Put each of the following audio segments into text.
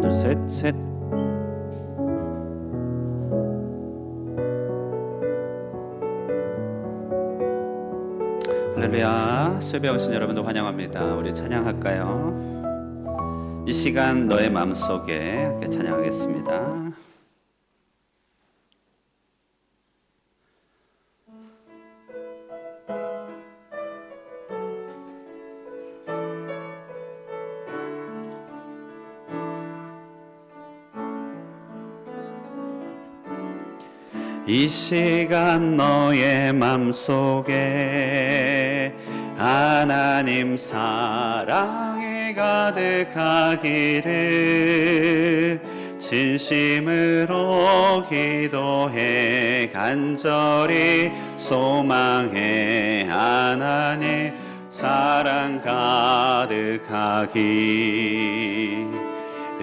둘, 셋, 셋. 할렐루야. 수요병 오신 여러분도 환영합니다. 우리 찬양할까요? 이 시간 너의 마음속에 함께 찬양하겠습니다. 이 시간 너의 맘속에 하나님 사랑이 가득하기를 진심으로 기도해 간절히 소망해 하나님 사랑 가득하기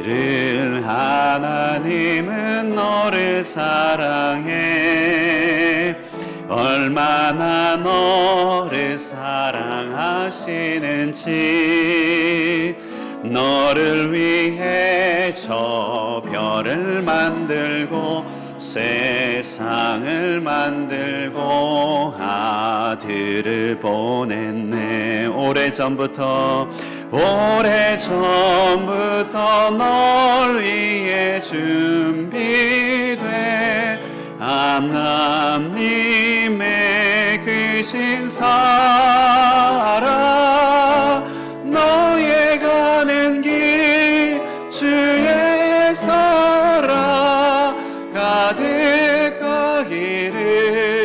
를 하나님은 너를 사랑해 얼마나 너를 사랑하시는지 너를 위해 저 별을 만들고 세상을 만들고 아들을 보냈네. 오래전부터 널 위해 준비돼 하나님의 크신 사랑 너의 가는 길 주의 사랑 가득하기를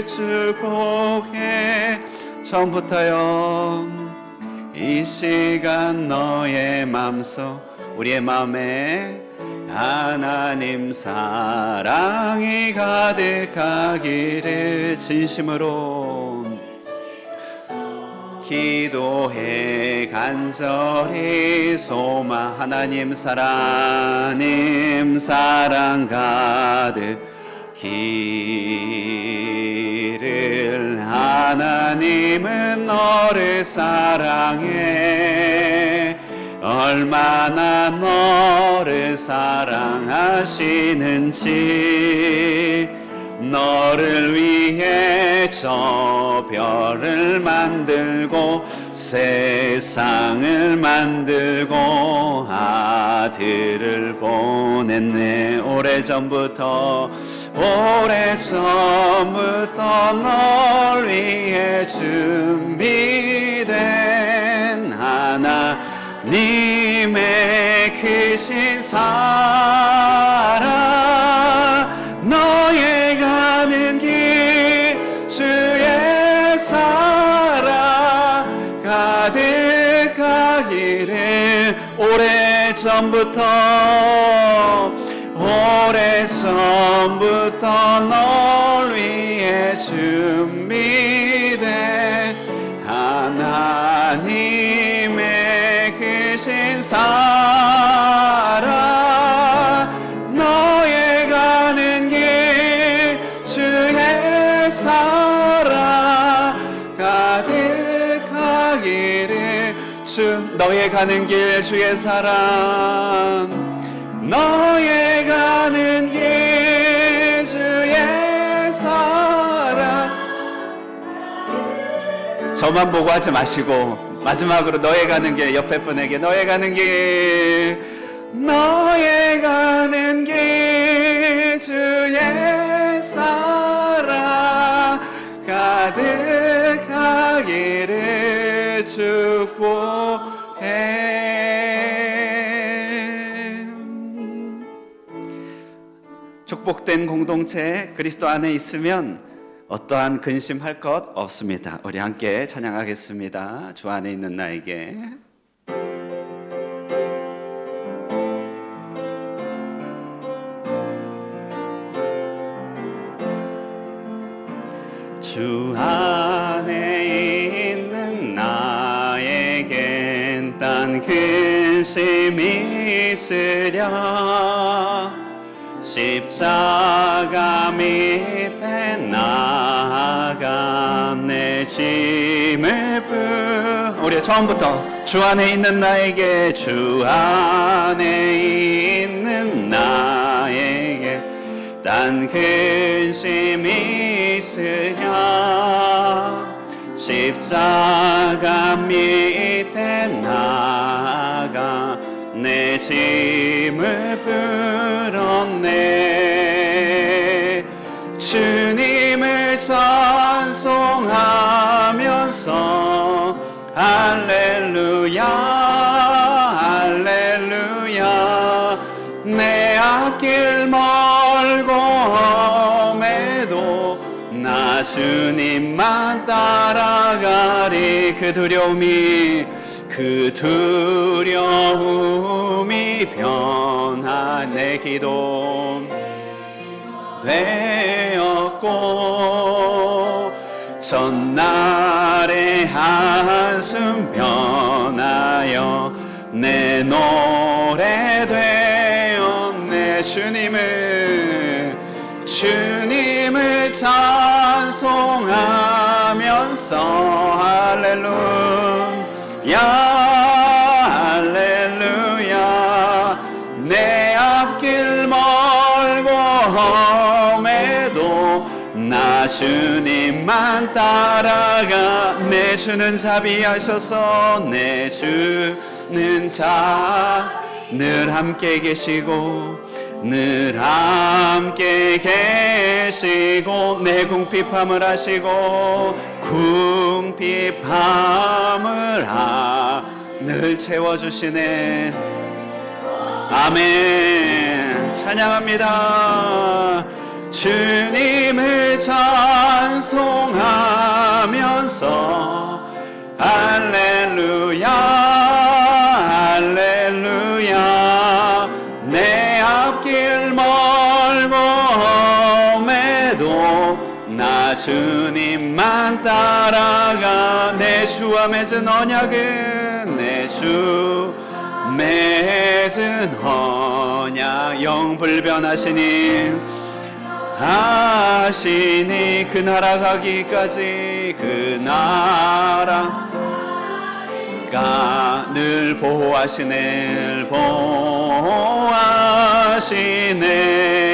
축복해. 처음부터요. 이 시간 너의 맘속 우리의 마음에 하나님 사랑이 가득하기를 진심으로 기도해 간절히 소망 하나님 사랑 가득히를 하나님은 너를 사랑해 얼마나 너를 사랑하시는지 너를 위해 저 별을 만들고 세상을 만들고 아들을 보냈네. 오래전부터 널 위해 준비된 하나님의 크신 사랑 너의 가는 길 주의 사랑 가득하기를 오래전부터 널 위해 준비된 하나님의 크신 사랑 너의 가는 길 주의 사랑 가득하기를 너의 가는 길 주의 사랑 너의 가는 길 주의 사랑. 저만 보고 하지 마시고 마지막으로 너의 가는 길 옆에 분에게 너의 가는 길 주의 사랑 가득하기를 축복해. 축복된 공동체 그리스도 안에 있으면 어떠한 근심할 것 없습니다. 우리 함께 찬양하겠습니다. 주 안에 있는 나에게. 주 안에 있는 나에겐 딴 근심이 있으랴 십자가 밑에 나아가 내 짐을 우리 처음부터 주 안에 있는 나에게 주 안에 있는 어떠한 근심이 있으냐 십자가 밑에 나가 내 짐을 풀었네. 주님을 찬송하면서 할렐루야 할렐루야 내 앞길 멀고 험해도 나 주님만 따라가리. 그 두려움이 변한 내 기도 되었고 전날의 한숨 변하여 내 노래 되었네. 주님을 찬송하면서 할렐루야 할렐루야 내 앞길 멀고 험해도 나 주님만 따라가. 내 주는 자비하셔서 내 주는 늘 함께 계시고 늘 함께 계시고 내 궁핍함을 하시고 궁핍함을 늘 채워주시네. 아멘. 찬양합니다. 주님을 찬송하면서 할렐루야 할렐루야 내 앞길 멀고 험해도 나 주님만 따라가. 내 주와 맺은 언약은 내 주 맺은 언약 영불변하시니 그 나라 가기까지 그 나라가 늘 보호하시네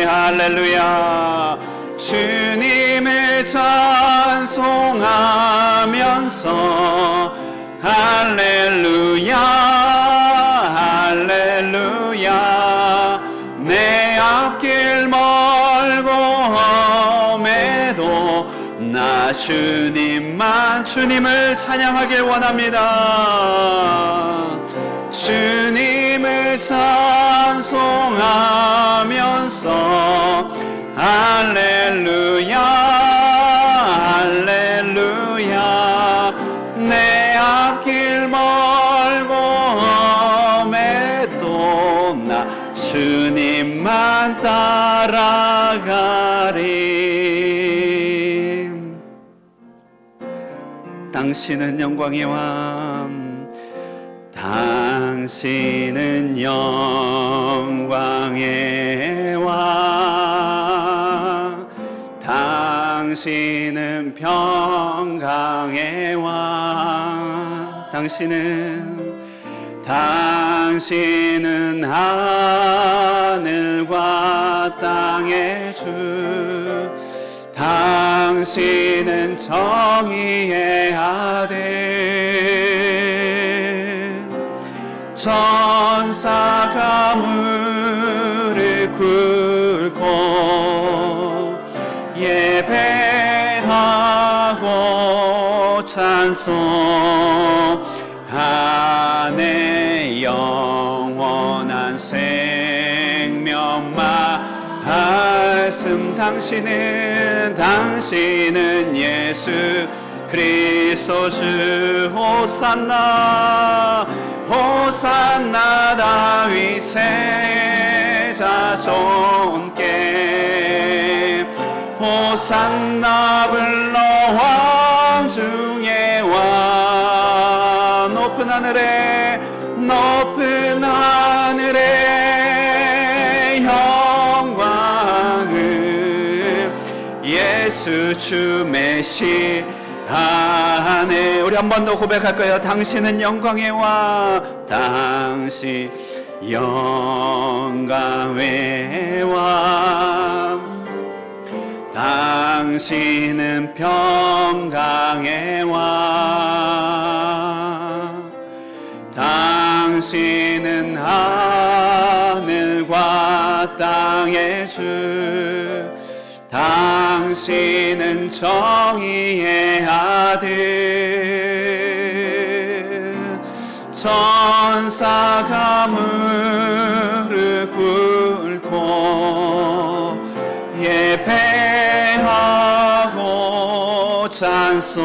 할렐루야. 주님을 찬송하면서 할렐루야 할렐루야 내 앞길 멀고 험해도 나 주님을 찬양하길 원합니다. 주님을 찬송하면서 할렐루야 할렐루야 내 앞길 멀고 험해도 나 주님만 따라가리. 당신은 영광의 왕 당신은 영광의 왕 당신은 평강의 왕 당신은 하늘과 땅의 주 당신은 정의의 아들 천사가 무릎 꿇고 예배하고 찬송하네. 영원한 생명 말씀 당신은 예수 그리스도 주 호산나 호산나 다윗의 자손께 호산나 불러 왕 중의 왕 높은 하늘에 영광을 예수 주 메시아네. 우리 한 번 더 고백할 거예요. 당신은 영광의 왕 당신 영광의 왕 당신은 평강의 왕, 당신은 하늘과 땅의 주, 당신은 정의의 아들. 천사가 무릎 꿇고 예배하고 찬송하네.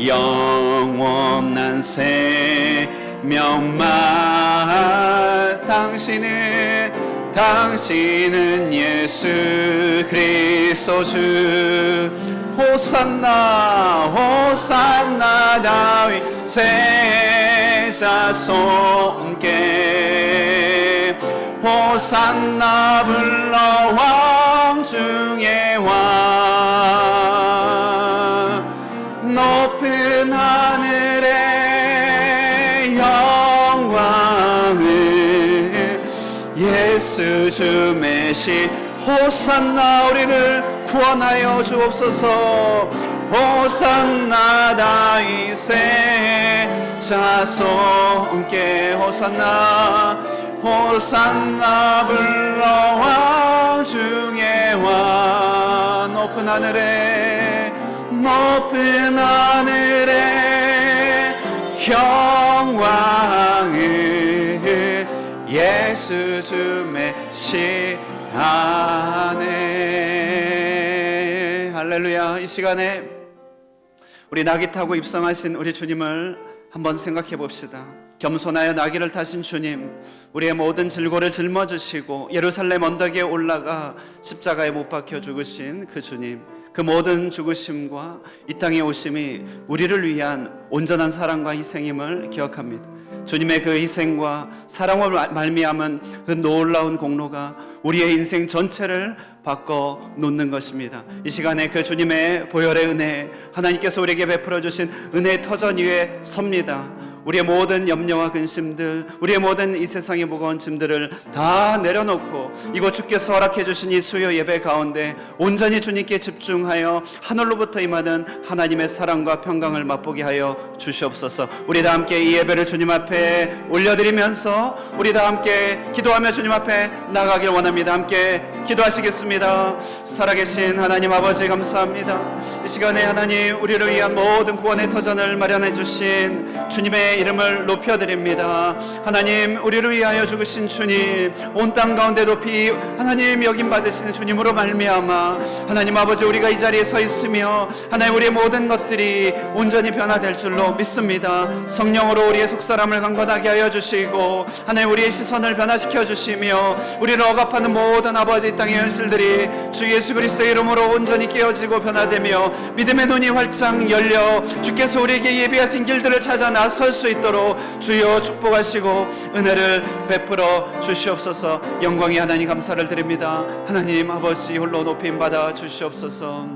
영원한 생명말. 당신은 예수 그리스도 주. 호산나 호산나 다윗 새 자손께. 호산나 불러 왕 중의 왕. 높은 하늘의 영광을 예수 주 메시. 호산나 우리를 구원하여 주옵소서. 호산나 다윗의 자손께. 호산나 호산나 불러 왕 중의 왕. 높은 하늘의 영광을 예수 주 메시아네. 할렐루야. 이 시간에 우리 나귀 타고 입성하신 우리 주님을 한번 생각해 봅시다. 겸손하여 나귀를 타신 주님, 우리의 모든 질고를 짊어지시고 예루살렘 언덕에 올라가 십자가에 못 박혀 죽으신 그 주님, 그 모든 죽으심과 이 땅에 오심이 우리를 위한 온전한 사랑과 희생임을 기억합니다. 주님의 그 희생과 사랑으로 말미암은 그 놀라운 공로가 우리의 인생 전체를 바꿔 놓는 것입니다. 이 시간에 그 주님의 보혈의 은혜, 하나님께서 우리에게 베풀어 주신 은혜의 터전 위에 섭니다. 우리의 모든 염려와 근심들, 우리의 모든 이 세상의 무거운 짐들을 다 내려놓고 이곳 주께서 허락해 주신 이 수요 예배 가운데 온전히 주님께 집중하여 하늘로부터 임하는 하나님의 사랑과 평강을 맛보게 하여 주시옵소서. 우리 다 함께 이 예배를 주님 앞에 올려드리면서 우리 다 함께 기도하며 주님 앞에 나가길 원합니다. 함께 기도하시겠습니다. 살아계신 하나님 아버지, 감사합니다. 이 시간에 하나님, 우리를 위한 모든 구원의 터전을 마련해 주신 주님의 이름을 높여드립니다. 하나님, 우리를 위하여 죽으신 주님, 온 땅 가운데 높이 하나님 여김 받으시는 주님으로 말미암아 하나님 아버지, 우리가 이 자리에 서 있으며 하나님 우리의 모든 것들이 온전히 변화될 줄로 믿습니다. 성령으로 우리의 속사람을 강건하게 하여 주시고 하나님 우리의 시선을 변화시켜 주시며 우리를 억압하는 모든 아버지 땅의 현실들이 주 예수 그리스도의 이름으로 온전히 깨어지고 변화되며 믿음의 눈이 활짝 열려 주께서 우리에게 예비하신 길들을 찾아 나설 수 있도록 주여 축복하시고 은혜를 베풀어 주시옵소서. 영광의 하나님 감사를 드립니다. 하나님 아버지, 홀로 높임 받아 주시옵소서.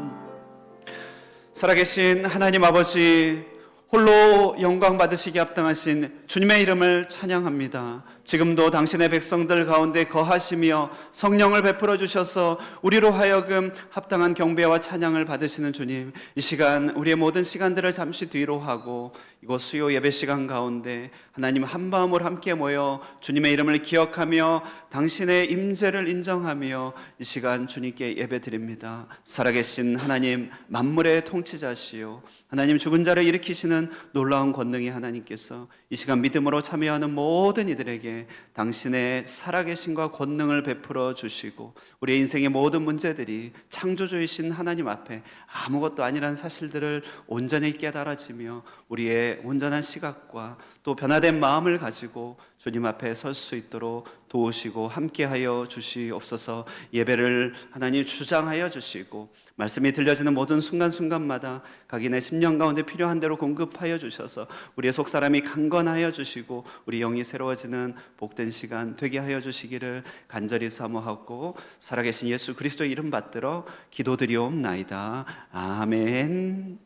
살아계신 하나님 아버지, 홀로 영광 받으시기 합당하신 주님의 이름을 찬양합니다. 지금도 당신의 백성들 가운데 거하시며 성령을 베풀어 주셔서 우리로 하여금 합당한 경배와 찬양을 받으시는 주님, 이 시간 우리의 모든 시간들을 잠시 뒤로 하고 이곳 수요 예배 시간 가운데 하나님 한 마음으로 함께 모여 주님의 이름을 기억하며 당신의 임재를 인정하며 이 시간 주님께 예배드립니다. 살아계신 하나님, 만물의 통치자시요 하나님, 죽은 자를 일으키시는 놀라운 권능의 하나님께서 이 시간 믿음으로 참여하는 모든 이들에게 당신의 살아계심과 권능을 베풀어 주시고 우리의 인생의 모든 문제들이 창조주이신 하나님 앞에 아무것도 아니라는 사실들을 온전히 깨달아지며 우리의 온전한 시각과 또 변화된 마음을 가지고 주님 앞에 설 수 있도록 도우시고 함께하여 주시옵소서. 예배를 하나님 주장하여 주시고 말씀이 들려지는 모든 순간순간마다 각인의 심령 가운데 필요한 대로 공급하여 주셔서 우리의 속사람이 강건하여 주시고 우리 영이 새로워지는 복된 시간 되게 하여 주시기를 간절히 사모하고 살아계신 예수 그리스도의 이름 받들어 기도드리옵나이다. 아멘.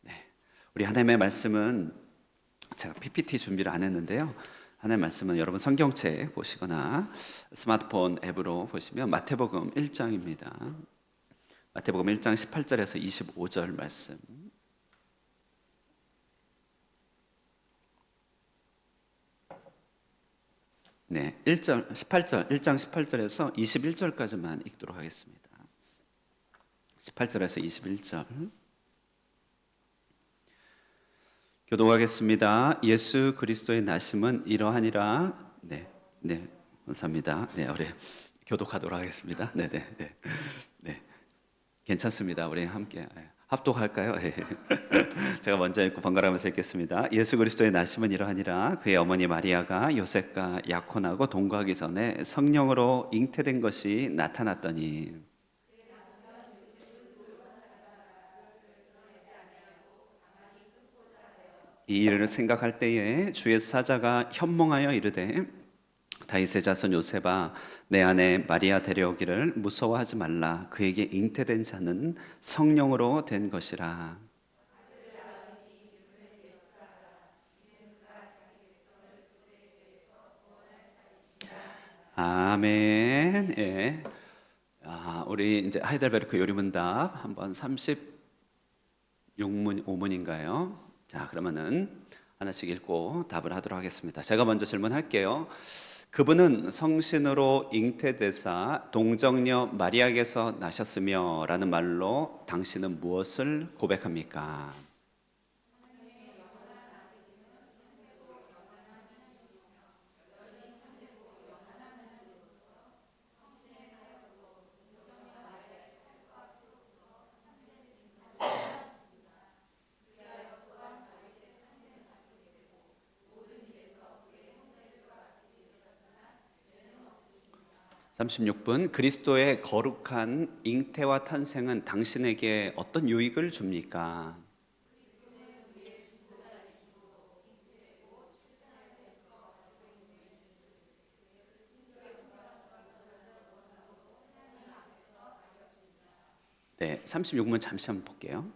네, 우리 하나님의 말씀은 제가 PPT 준비를 안 했는데요, 하나님 말씀은 여러분 성경책 보시거나 스마트폰 앱으로 보시면 마태복음 1장입니다. 마태복음 1장 18절에서 25절 말씀. 네, 1장 18절에서 21절까지만 읽도록 하겠습니다. 18절에서 21절. 교독하겠습니다. 예수 그리스도의 나심은 이러하니라. 네, 감사합니다. 네, 우리 교독하도록 하겠습니다. 네, 괜찮습니다. 우리 함께 합독할까요? 제가 먼저 읽고 번갈아가면서 읽겠습니다. 예수 그리스도의 나심은 이러하니라. 그의 어머니 마리아가 요셉과 약혼하고 동거하기 전에 성령으로 잉태된 것이 나타났더니 이 일을 생각할 때에 주의 사자가 현몽하여 이르되 다윗의 자손 요셉아 내 아내 마리아 데려오기를 무서워하지 말라. 그에게 잉태된 자는 성령으로 된 것이라. 아멘. 예. 우리 이제 하이델베르크 요리문답 한번 36문 5문인가요? 자, 그러면은 하나씩 읽고 답을 하도록 하겠습니다. 제가 먼저 질문할게요. 그분은 성신으로 잉태되사 동정녀 마리아에게서 나셨으며 라는 말로 당신은 무엇을 고백합니까? (36분) 그리스도의 거룩한 잉태와 탄생은 당신에게 어떤 유익을 줍니까? 네, 36문 잠시 한번 볼게요.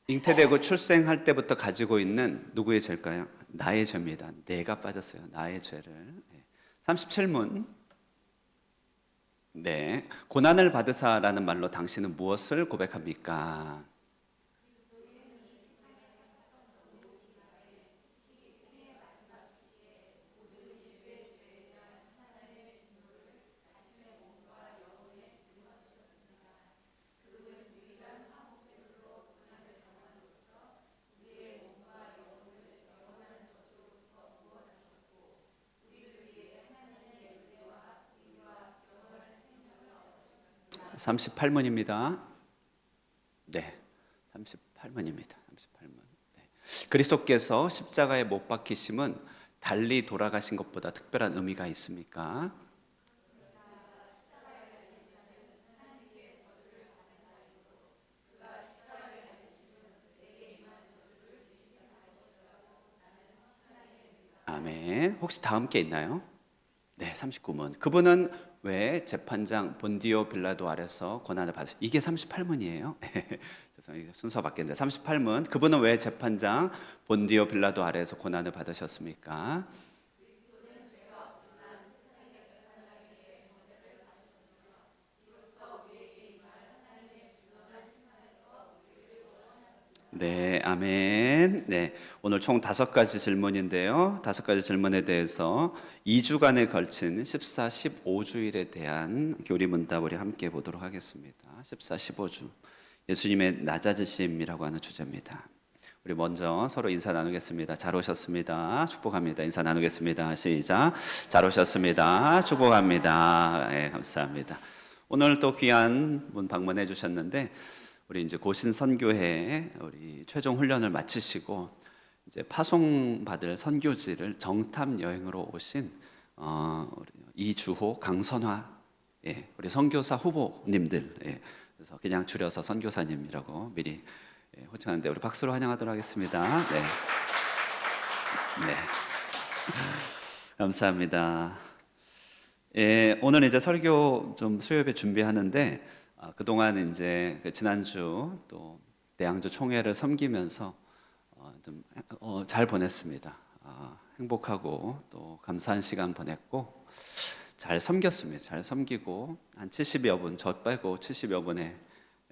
잉태되고 출생할 때부터 가지고 있는 누구의 죄일까요? 나의 죄입니다. 내가 빠졌어요. 나의 죄를. 37문. 네, 고난을 받으사라는 말로 당신은 무엇을 고백합니까? (38문입니다) 네, 38문입니다. 38문. 네. 그리스도께서 십자가에 못 박히심은 달리 돌아가신 것보다 특별한 의미가 있습니까? 아멘. 혹시 다음 게 있나요? 네, 39문. 그분은 왜 재판장 본디오 빌라도 아래서 고난을 받으시? 이게 38문이에요. 죄송해요. 순서 바뀌었는데 38문. 그분은 왜 재판장 본디오 빌라도 아래서 고난을 받으셨습니까? 네, 아멘. 네, 오늘 총 5가지 질문인데요. 5가지 질문에 대해서 2주간에 걸친 14, 15주일에 대한 교리문답 우리 함께 보도록 하겠습니다. 14, 15주. 예수님의 낮아지심이라고 하는 주제입니다. 우리 먼저 서로 인사 나누겠습니다. 잘 오셨습니다. 축복합니다. 인사 나누겠습니다. 시작. 잘 오셨습니다. 축복합니다. 네, 감사합니다. 오늘 또 귀한 분 방문해 주셨는데 우리 이제 고신 선교회 우리 최종 훈련을 마치시고 이제 파송 받을 선교지를 정탐 여행으로 오신 우리 이주호, 강선화 우리 선교사 후보님들 그래서 그냥 줄여서 선교사님이라고 미리 호칭하는데 우리 박수로 환영하도록 하겠습니다. 네. 감사합니다. 오늘 이제 설교 좀 수요일에 준비하는데 그동안 이제 지난주 또 대양주 총회를 섬기면서 좀 잘 보냈습니다. 행복하고 또 감사한 시간 보냈고 잘 섬겼습니다. 잘 섬기고 한 70여 분, 저 빼고 70여 분의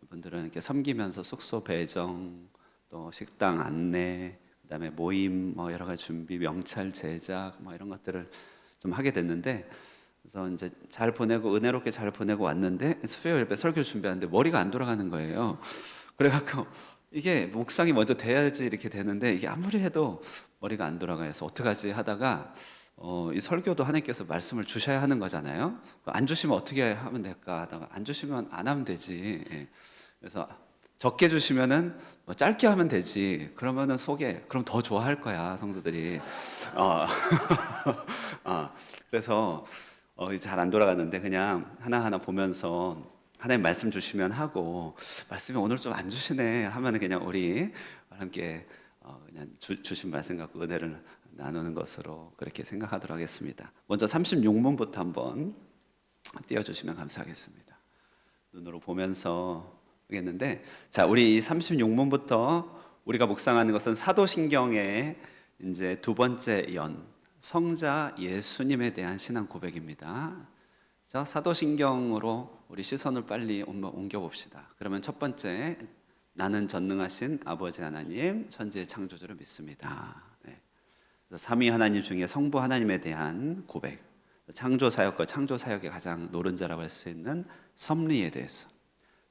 분들은 이렇게 섬기면서 숙소 배정, 또 식당 안내, 그다음에 모임 뭐 여러 가지 준비, 명찰 제작 뭐 이런 것들을 좀 하게 됐는데, 그래서 이제 잘 보내고 은혜롭게 잘 보내고 왔는데 수요 예배 설교 준비하는데 머리가 안 돌아가는 거예요. 그래갖고 이게 묵상이 먼저 돼야지 이렇게 되는데 이게 아무리 해도 머리가 안 돌아가서 어떡하지 하다가 이 설교도 하나님께서 말씀을 주셔야 하는 거잖아요. 안 주시면 어떻게 하면 될까 하다가 안 주시면 안 하면 되지. 예. 그래서 적게 주시면은 뭐 짧게 하면 되지. 그러면은 속에 그럼 더 좋아할 거야 성도들이. 그래서 잘 안 돌아가는데 그냥 하나하나 보면서 하나님 말씀 주시면 하고, 말씀이 오늘 좀 안 주시네 하면은 그냥 우리 함께 그냥 주신 말씀 갖고 은혜를 나누는 것으로 그렇게 생각하도록 하겠습니다. 먼저 36문부터 한번 띄워주시면 감사하겠습니다. 눈으로 보면서 하겠는데, 자, 우리 이 36문부터 우리가 묵상하는 것은 사도신경의 이제 두 번째 성자 예수님에 대한 신앙 고백입니다. 자, 사도신경으로 우리 시선을 빨리 옮겨 봅시다. 그러면 첫 번째, 나는 전능하신 아버지 하나님, 천지의 창조주를 믿습니다. 네. 삼위 하나님 중에 성부 하나님에 대한 고백, 창조 사역과 창조 사역의 가장 노른자라고 할 수 있는 섭리에 대해서,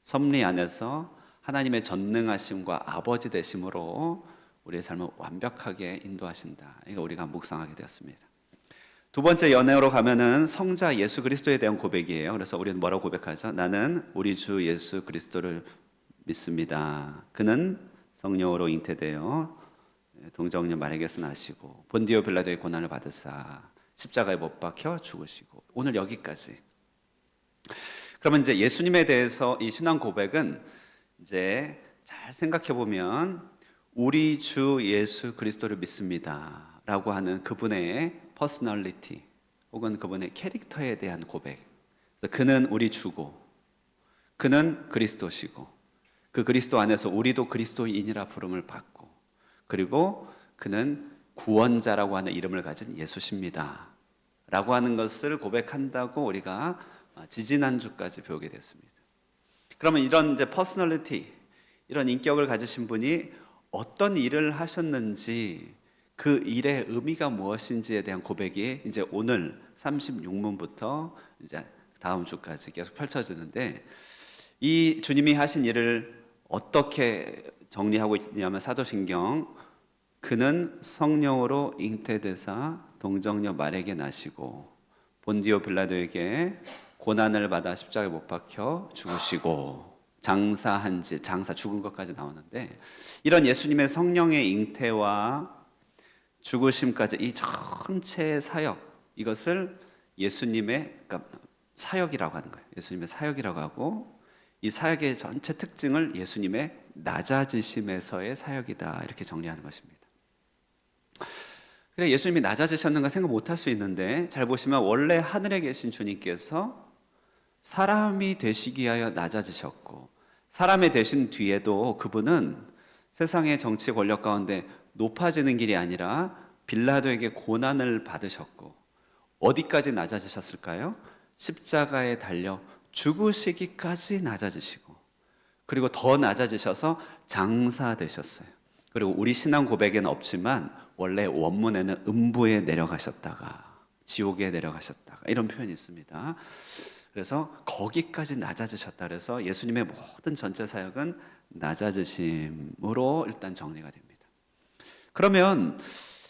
섭리 안에서 하나님의 전능하심과 아버지 되심으로 우리의 삶을 완벽하게 인도하신다. 이거 우리가 묵상하게 되었습니다. 두 번째 연애로 가면은 성자 예수 그리스도에 대한 고백이에요. 그래서 우리는 뭐라고 고백하죠? 나는 우리 주 예수 그리스도를 믿습니다. 그는 성령으로 잉태되어 동정녀 마리아에게서 나시고 본디오 빌라도의 고난을 받으사 십자가에 못 박혀 죽으시고, 오늘 여기까지. 그러면 이제 예수님에 대해서 이 신앙 고백은 이제 잘 생각해 보면 우리 주 예수 그리스도를 믿습니다 라고 하는 그분의 퍼스널리티 혹은 그분의 캐릭터에 대한 고백. 그는 우리 주고 그는 그리스도시고 그 그리스도 안에서 우리도 그리스도인이라 부름을 받고, 그리고 그는 구원자라고 하는 이름을 가진 예수십니다 라고 하는 것을 고백한다고 우리가 지지난주까지 배우게 됐습니다. 그러면 이런 이제 퍼스널리티, 이런 인격을 가지신 분이 어떤 일을 하셨는지, 그 일의 의미가 무엇인지에 대한 고백이 이제 오늘 36문부터 이제 다음 주까지 계속 펼쳐지는데, 이 주님이 하신 일을 어떻게 정리하고 있냐면 사도신경, 그는 성령으로 잉태되사 동정녀 마리아에게 나시고 본디오 빌라도에게 고난을 받아 십자가에 못 박혀 죽으시고 장사한 지, 장사 죽은 것까지 나오는데, 이런 예수님의 성령의 잉태와 죽으심까지 이 전체 사역, 이것을 예수님의 사역이라고 하는 거예요. 예수님의 사역이라고 하고, 이 사역의 전체 특징을 예수님의 낮아지심에서의 사역이다 이렇게 정리하는 것입니다. 그래, 예수님이 낮아지셨는가 생각 못할 수 있는데, 잘 보시면 원래 하늘에 계신 주님께서 사람이 되시기 위하여 낮아지셨고, 사람이 되신 뒤에도 그분은 세상의 정치 권력 가운데 높아지는 길이 아니라 빌라도에게 고난을 받으셨고, 어디까지 낮아지셨을까요? 십자가에 달려 죽으시기까지 낮아지시고, 그리고 더 낮아지셔서 장사되셨어요. 그리고 우리 신앙 고백에는 없지만 원래 원문에는 음부에 내려가셨다가 지옥에 내려가셨다가 이런 표현이 있습니다. 그래서 거기까지 낮아지셨다. 그래서 예수님의 모든 전체 사역은 낮아지심으로 일단 정리가 됩니다. 그러면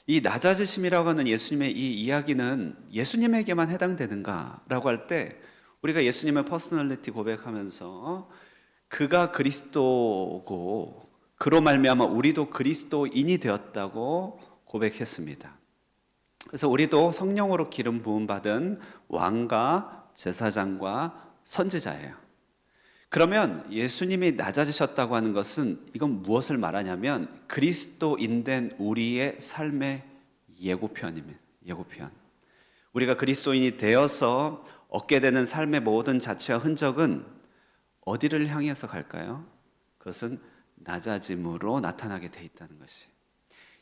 이 낮아지심이라고 하는 예수님의 이 이야기는 예수님에게만 해당되는가라고 할 때, 우리가 예수님의 퍼스널리티 고백하면서 그가 그리스도고 그로 말미암아 우리도 그리스도인이 되었다고 고백했습니다. 그래서 우리도 성령으로 기름 부음 받은 왕과 제사장과 선지자예요. 그러면 예수님이 낮아지셨다고 하는 것은 이건 무엇을 말하냐면 그리스도인 된 우리의 삶의 예고편입니다. 예고편. 우리가 그리스도인이 되어서 얻게 되는 삶의 모든 자체와 흔적은 어디를 향해서 갈까요? 그것은 낮아짐으로 나타나게 돼 있다는 것이.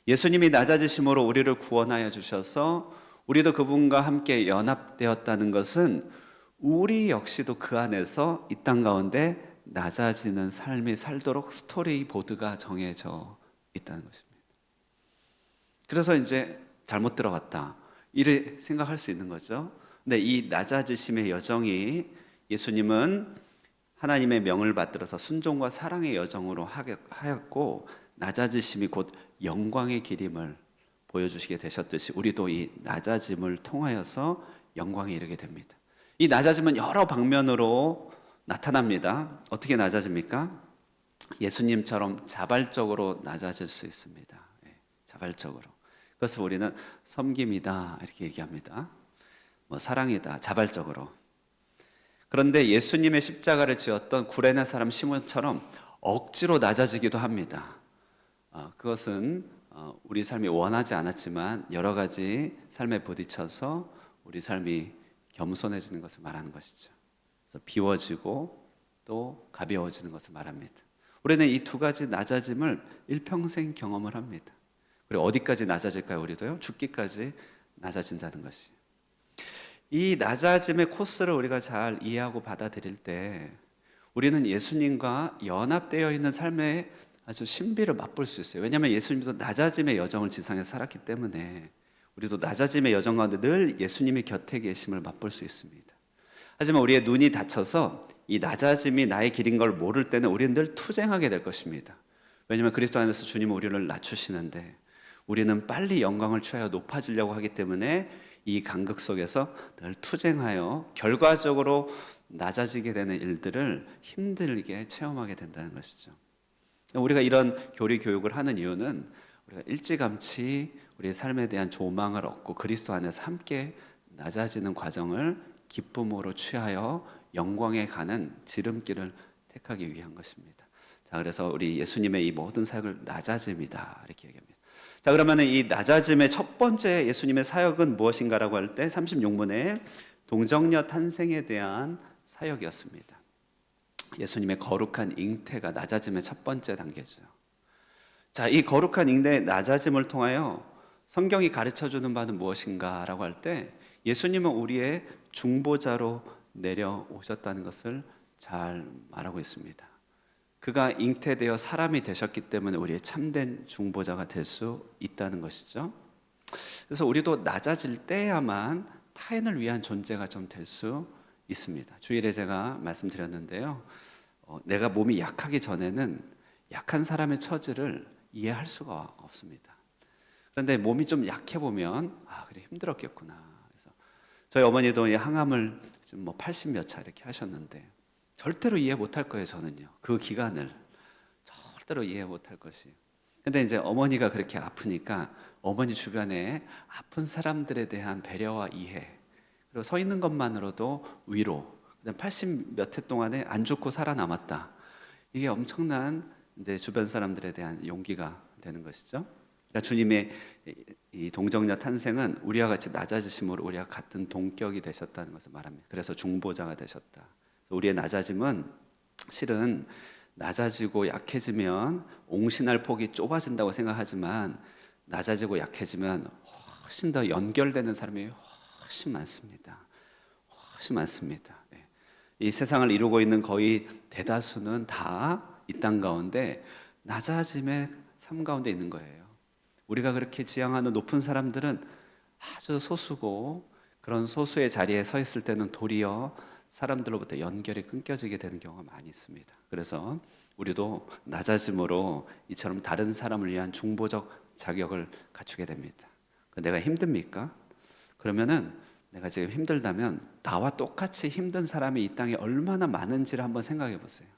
예수님이 낮아지심으로 우리를 구원하여 주셔서 우리도 그분과 함께 연합되었다는 것은 우리 역시도 그 안에서 이 땅 가운데 낮아지는 삶이 살도록 스토리보드가 정해져 있다는 것입니다. 그래서 이제 잘못 들어갔다 이래 생각할 수 있는 거죠. 근데 이 낮아지심의 여정이 예수님은 하나님의 명을 받들어서 순종과 사랑의 여정으로 하였고, 낮아지심이 곧 영광의 길임을 보여주시게 되셨듯이 우리도 이 낮아짐을 통하여서 영광에 이르게 됩니다. 이 낮아짐은 여러 방면으로 나타납니다. 어떻게 낮아집니까? 예수님처럼 자발적으로 낮아질 수 있습니다. 자발적으로. 그것을 우리는 섬김이다 이렇게 얘기합니다. 사랑이다, 자발적으로. 그런데 예수님의 십자가를 지었던 구레네 사람 시몬처럼 억지로 낮아지기도 합니다. 그것은 우리 삶이 원하지 않았지만 여러 가지 삶에 부딪혀서 우리 삶이 겸손해지는 것을 말하는 것이죠. 그래서 비워지고 또 가벼워지는 것을 말합니다. 우리는 이 두 가지 낮아짐을 일평생 경험을 합니다. 그리고 어디까지 낮아질까요? 우리도요? 죽기까지 낮아진다는 것이. 이 낮아짐의 코스를 우리가 잘 이해하고 받아들일 때 우리는 예수님과 연합되어 있는 삶의 아주 신비를 맛볼 수 있어요. 왜냐하면 예수님도 낮아짐의 여정을 지상에서 살았기 때문에 우리도 낮아짐의 여정 가운데 늘 예수님이 곁에 계심을 맛볼 수 있습니다. 하지만 우리의 눈이 닫혀서 이 낮아짐이 나의 길인 걸 모를 때는 우리는 늘 투쟁하게 될 것입니다. 왜냐하면 그리스도 안에서 주님은 우리를 낮추시는데 우리는 빨리 영광을 취하여 높아지려고 하기 때문에 이 간극 속에서 늘 투쟁하여 결과적으로 낮아지게 되는 일들을 힘들게 체험하게 된다는 것이죠. 우리가 이런 교리 교육을 하는 이유는 우리가 일찌감치 우리의 삶에 대한 조망을 얻고 그리스도 안에서 함께 낮아지는 과정을 기쁨으로 취하여 영광에 가는 지름길을 택하기 위한 것입니다. 자, 그래서 우리 예수님의 이 모든 사역을 낮아짐이다 이렇게 얘기합니다. 자, 그러면 이 낮아짐의 첫 번째 예수님의 사역은 무엇인가라고 할 때 36문에 동정녀 탄생에 대한 사역이었습니다. 예수님의 거룩한 잉태가 낮아짐의 첫 번째 단계죠. 자, 이 거룩한 잉태의 낮아짐을 통하여 성경이 가르쳐주는 바는 무엇인가라고 할 때 예수님은 우리의 중보자로 내려오셨다는 것을 잘 말하고 있습니다. 그가 잉태되어 사람이 되셨기 때문에 우리의 참된 중보자가 될 수 있다는 것이죠. 그래서 우리도 낮아질 때야만 타인을 위한 존재가 좀 될 수 있습니다. 주일에 제가 말씀드렸는데요. 내가 몸이 약하기 전에는 약한 사람의 처지를 이해할 수가 없습니다. 그런데 몸이 좀 약해 보면 그래 힘들었겠구나. 그래서 저희 어머니도 항암을 지금 80 몇 차 이렇게 하셨는데 절대로 이해 못할 거예요. 저는요. 그 기간을 절대로 이해 못할 것이에요. 근데 이제 어머니가 그렇게 아프니까 어머니 주변에 아픈 사람들에 대한 배려와 이해, 그리고 서 있는 것만으로도 위로. 80 몇 해 동안에 안 죽고 살아남았다. 이게 엄청난 이제 주변 사람들에 대한 용기가 되는 것이죠. 그러니까 주님의 이 동정녀 탄생은 우리와 같이 낮아지심으로 우리와 같은 동격이 되셨다는 것을 말합니다. 그래서 중보자가 되셨다. 우리의 낮아짐은 실은 낮아지고 약해지면 옹신할 폭이 좁아진다고 생각하지만 낮아지고 약해지면 훨씬 더 연결되는 사람이 훨씬 많습니다. 훨씬 많습니다. 이 세상을 이루고 있는 거의 대다수는 다 이 땅 가운데 낮아짐의 삶 가운데 있는 거예요. 우리가 그렇게 지향하는 높은 사람들은 아주 소수고 그런 소수의 자리에 서 있을 때는 도리어 사람들로부터 연결이 끊겨지게 되는 경우가 많이 있습니다. 그래서 우리도 낮아짐으로 이처럼 다른 사람을 위한 중보적 자격을 갖추게 됩니다. 내가 힘듭니까? 그러면은 내가 지금 힘들다면 나와 똑같이 힘든 사람이 이 땅에 얼마나 많은지를 한번 생각해 보세요.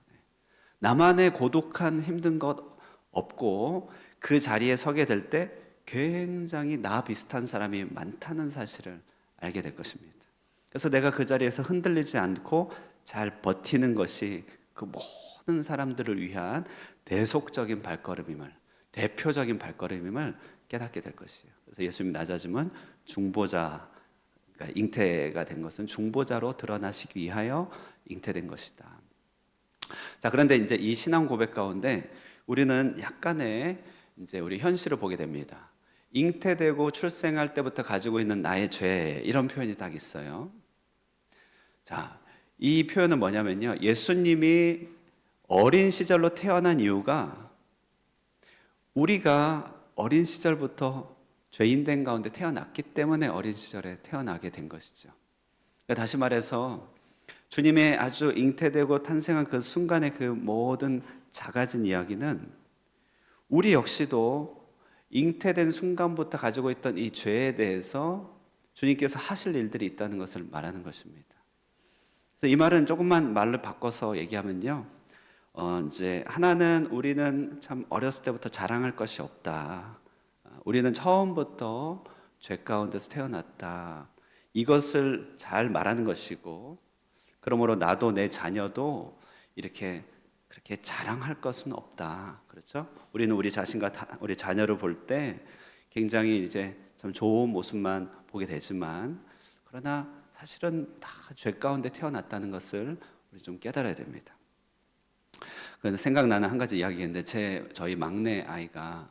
나만의 고독한 힘든 것 없고 그 자리에 서게 될 때 굉장히 나 비슷한 사람이 많다는 사실을 알게 될 것입니다. 그래서 내가 그 자리에서 흔들리지 않고 잘 버티는 것이 그 모든 사람들을 위한 대속적인 발걸음임을, 대표적인 발걸음임을 깨닫게 될 것이에요. 그래서 예수님 낮아짐은 중보자, 그러니까 잉태가 된 것은 중보자로 드러나시기 위하여 잉태된 것이다. 자, 그런데 이제 이 신앙 고백 가운데 우리는 약간의 이제 우리 현실을 보게 됩니다. 잉태되고 출생할 때부터 가지고 있는 나의 죄, 이런 표현이 딱 있어요. 자, 이 표현은 뭐냐면요, 예수님이 어린 시절로 태어난 이유가 우리가 어린 시절부터 죄인된 가운데 태어났기 때문에 어린 시절에 태어나게 된 것이죠. 그러니까 다시 말해서 주님의 아주 잉태되고 탄생한 그 순간의 그 모든 작아진 이야기는 우리 역시도 잉태된 순간부터 가지고 있던 이 죄에 대해서 주님께서 하실 일들이 있다는 것을 말하는 것입니다. 그래서 이 말은 조금만 말을 바꿔서 얘기하면요, 이제 하나는 우리는 참 어렸을 때부터 자랑할 것이 없다. 우리는 처음부터 죄 가운데서 태어났다. 이것을 잘 말하는 것이고, 그러므로 나도 내 자녀도 이렇게 그렇게 자랑할 것은 없다. 그렇죠? 우리는 우리 자신과 우리 자녀를 볼 때 굉장히 이제 참 좋은 모습만 보게 되지만, 그러나 사실은 다 죄 가운데 태어났다는 것을 우리 좀 깨달아야 됩니다. 그런데 생각나는 한 가지 이야기인데, 저희 막내 아이가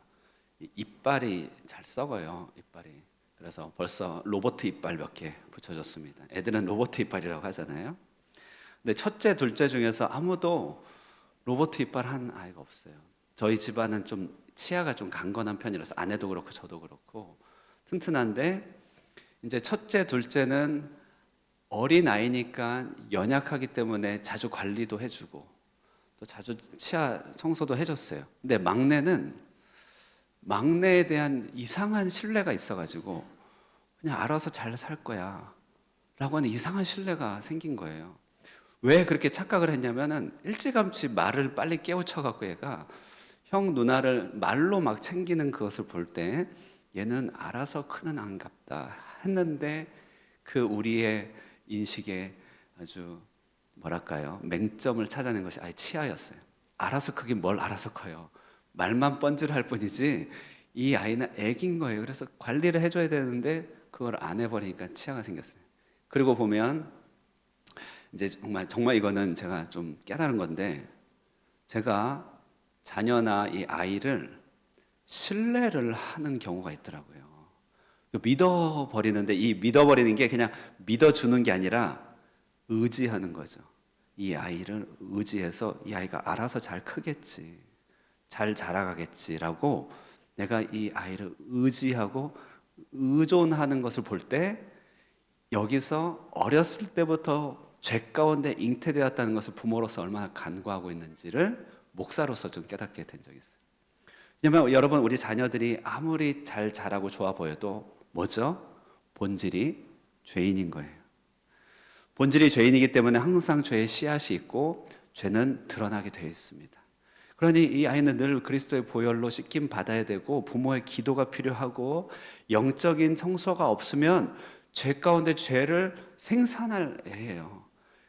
이빨이 잘 썩어요. 이빨이. 그래서 벌써 로봇 이빨 몇 개 붙여줬습니다. 애들은 로봇 이빨이라고 하잖아요. 근데 첫째, 둘째 중에서 아무도 로봇 이빨 한 아이가 없어요. 저희 집안은 좀 치아가 좀 강건한 편이라서 아내도 그렇고 저도 그렇고 튼튼한데, 이제 첫째, 둘째는 어린 아이니까 연약하기 때문에 자주 관리도 해주고 또 자주 치아 청소도 해줬어요. 근데 막내에 대한 이상한 신뢰가 있어가지고 그냥 알아서 잘 살 거야 라고 하는 이상한 신뢰가 생긴 거예요. 왜 그렇게 착각을 했냐면은 일찌감치 말을 빨리 깨우쳐갖고 얘가 형 누나를 말로 막 챙기는 그것을 볼 때 얘는 알아서 크는 안갑다 했는데, 그 우리의 인식에 아주 뭐랄까요, 맹점을 찾아낸 것이 아예 치아였어요. 알아서 크긴 뭘 알아서 커요. 말만 번질할 뿐이지 이 아이는 애긴 거예요. 그래서 관리를 해줘야 되는데 그걸 안 해버리니까 치아가 생겼어요. 그리고 보면 이제 정말 이거는 제가 좀 깨달은 건데, 제가 자녀나 이 아이를 신뢰를 하는 경우가 있더라고요. 믿어버리는데, 이 믿어버리는 게 그냥 믿어주는 게 아니라 의지하는 거죠. 이 아이를 의지해서 이 아이가 알아서 잘 크겠지, 잘 자라가겠지라고 내가 이 아이를 의지하고 의존하는 것을 볼 때, 여기서 어렸을 때부터 죄 가운데 잉태되었다는 것을 부모로서 얼마나 간구하고 있는지를 목사로서 좀 깨닫게 된 적이 있어요. 왜냐하면 여러분, 우리 자녀들이 아무리 잘 자라고 좋아 보여도 뭐죠? 본질이 죄인인 거예요. 본질이 죄인이기 때문에 항상 죄의 씨앗이 있고 죄는 드러나게 되어 있습니다. 그러니 이 아이는 늘 그리스도의 보혈로 씻김 받아야 되고 부모의 기도가 필요하고, 영적인 청소가 없으면 죄 가운데 죄를 생산할 애예요.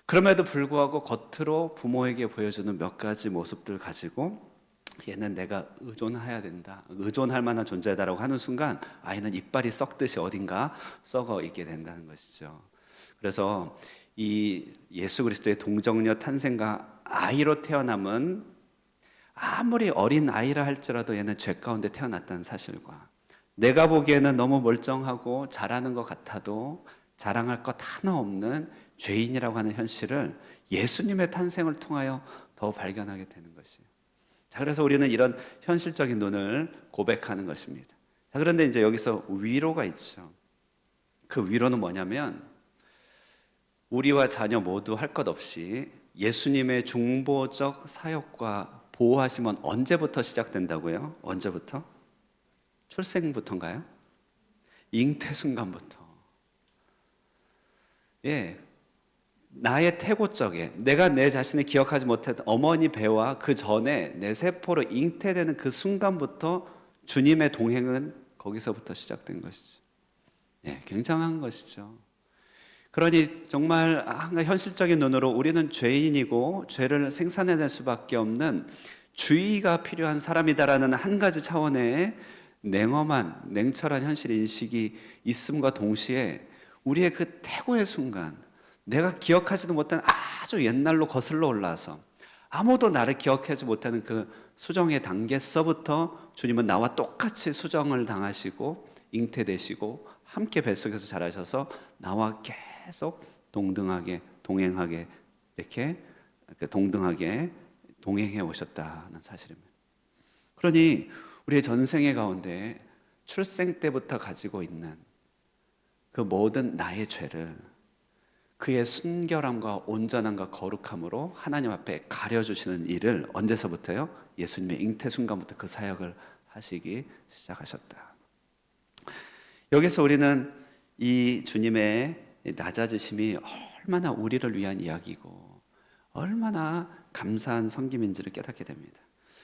그럼에도 불구하고 겉으로 부모에게 보여주는 몇 가지 모습들 가지고 얘는 내가 의존해야 된다, 의존할 만한 존재다라고 하는 순간 아이는 이빨이 썩듯이 어딘가 썩어 있게 된다는 것이죠. 그래서 이 예수 그리스도의 동정녀 탄생과 아이로 태어남은 아무리 어린 아이라 할지라도 얘는 죄 가운데 태어났다는 사실과, 내가 보기에는 너무 멀쩡하고 잘하는 것 같아도 자랑할 것 하나 없는 죄인이라고 하는 현실을 예수님의 탄생을 통하여 더 발견하게 되는 것이에요. 자, 그래서 우리는 이런 현실적인 눈을 고백하는 것입니다. 자, 그런데 이제 여기서 위로가 있죠. 그 위로는 뭐냐면, 우리와 자녀 모두 할 것 없이 예수님의 중보적 사역과 보호하심은 언제부터 시작된다고요? 언제부터? 출생부터인가요? 잉태 순간부터. 예, 나의 태고적에 내가 내 자신을 기억하지 못했던 어머니 배와 그 전에 내 세포로 잉태되는 그 순간부터 주님의 동행은 거기서부터 시작된 것이죠. 예, 굉장한 것이죠. 그러니 정말 현실적인 눈으로 우리는 죄인이고 죄를 생산해낼 수밖에 없는 주의가 필요한 사람이다라는 한 가지 차원의 냉엄한, 냉철한 현실 인식이 있음과 동시에 우리의 그 태고의 순간, 내가 기억하지도 못한 아주 옛날로 거슬러 올라서 아무도 나를 기억하지 못하는 그 수정의 단계서부터 주님은 나와 똑같이 수정을 당하시고 잉태되시고 함께 뱃속에서 자라셔서 나와 계속 동등하게 동행하게 이렇게 동등하게 동행해 오셨다는 사실입니다. 그러니 우리의 전생의 가운데 출생 때부터 가지고 있는 그 모든 나의 죄를 그의 순결함과 온전함과 거룩함으로 하나님 앞에 가려주시는 일을 언제서부터요? 예수님의 잉태 순간부터 그 사역을 하시기 시작하셨다. 여기서 우리는 이 주님의 낮아지심이 얼마나 우리를 위한 이야기고 얼마나 감사한 섬김인지를 깨닫게 됩니다.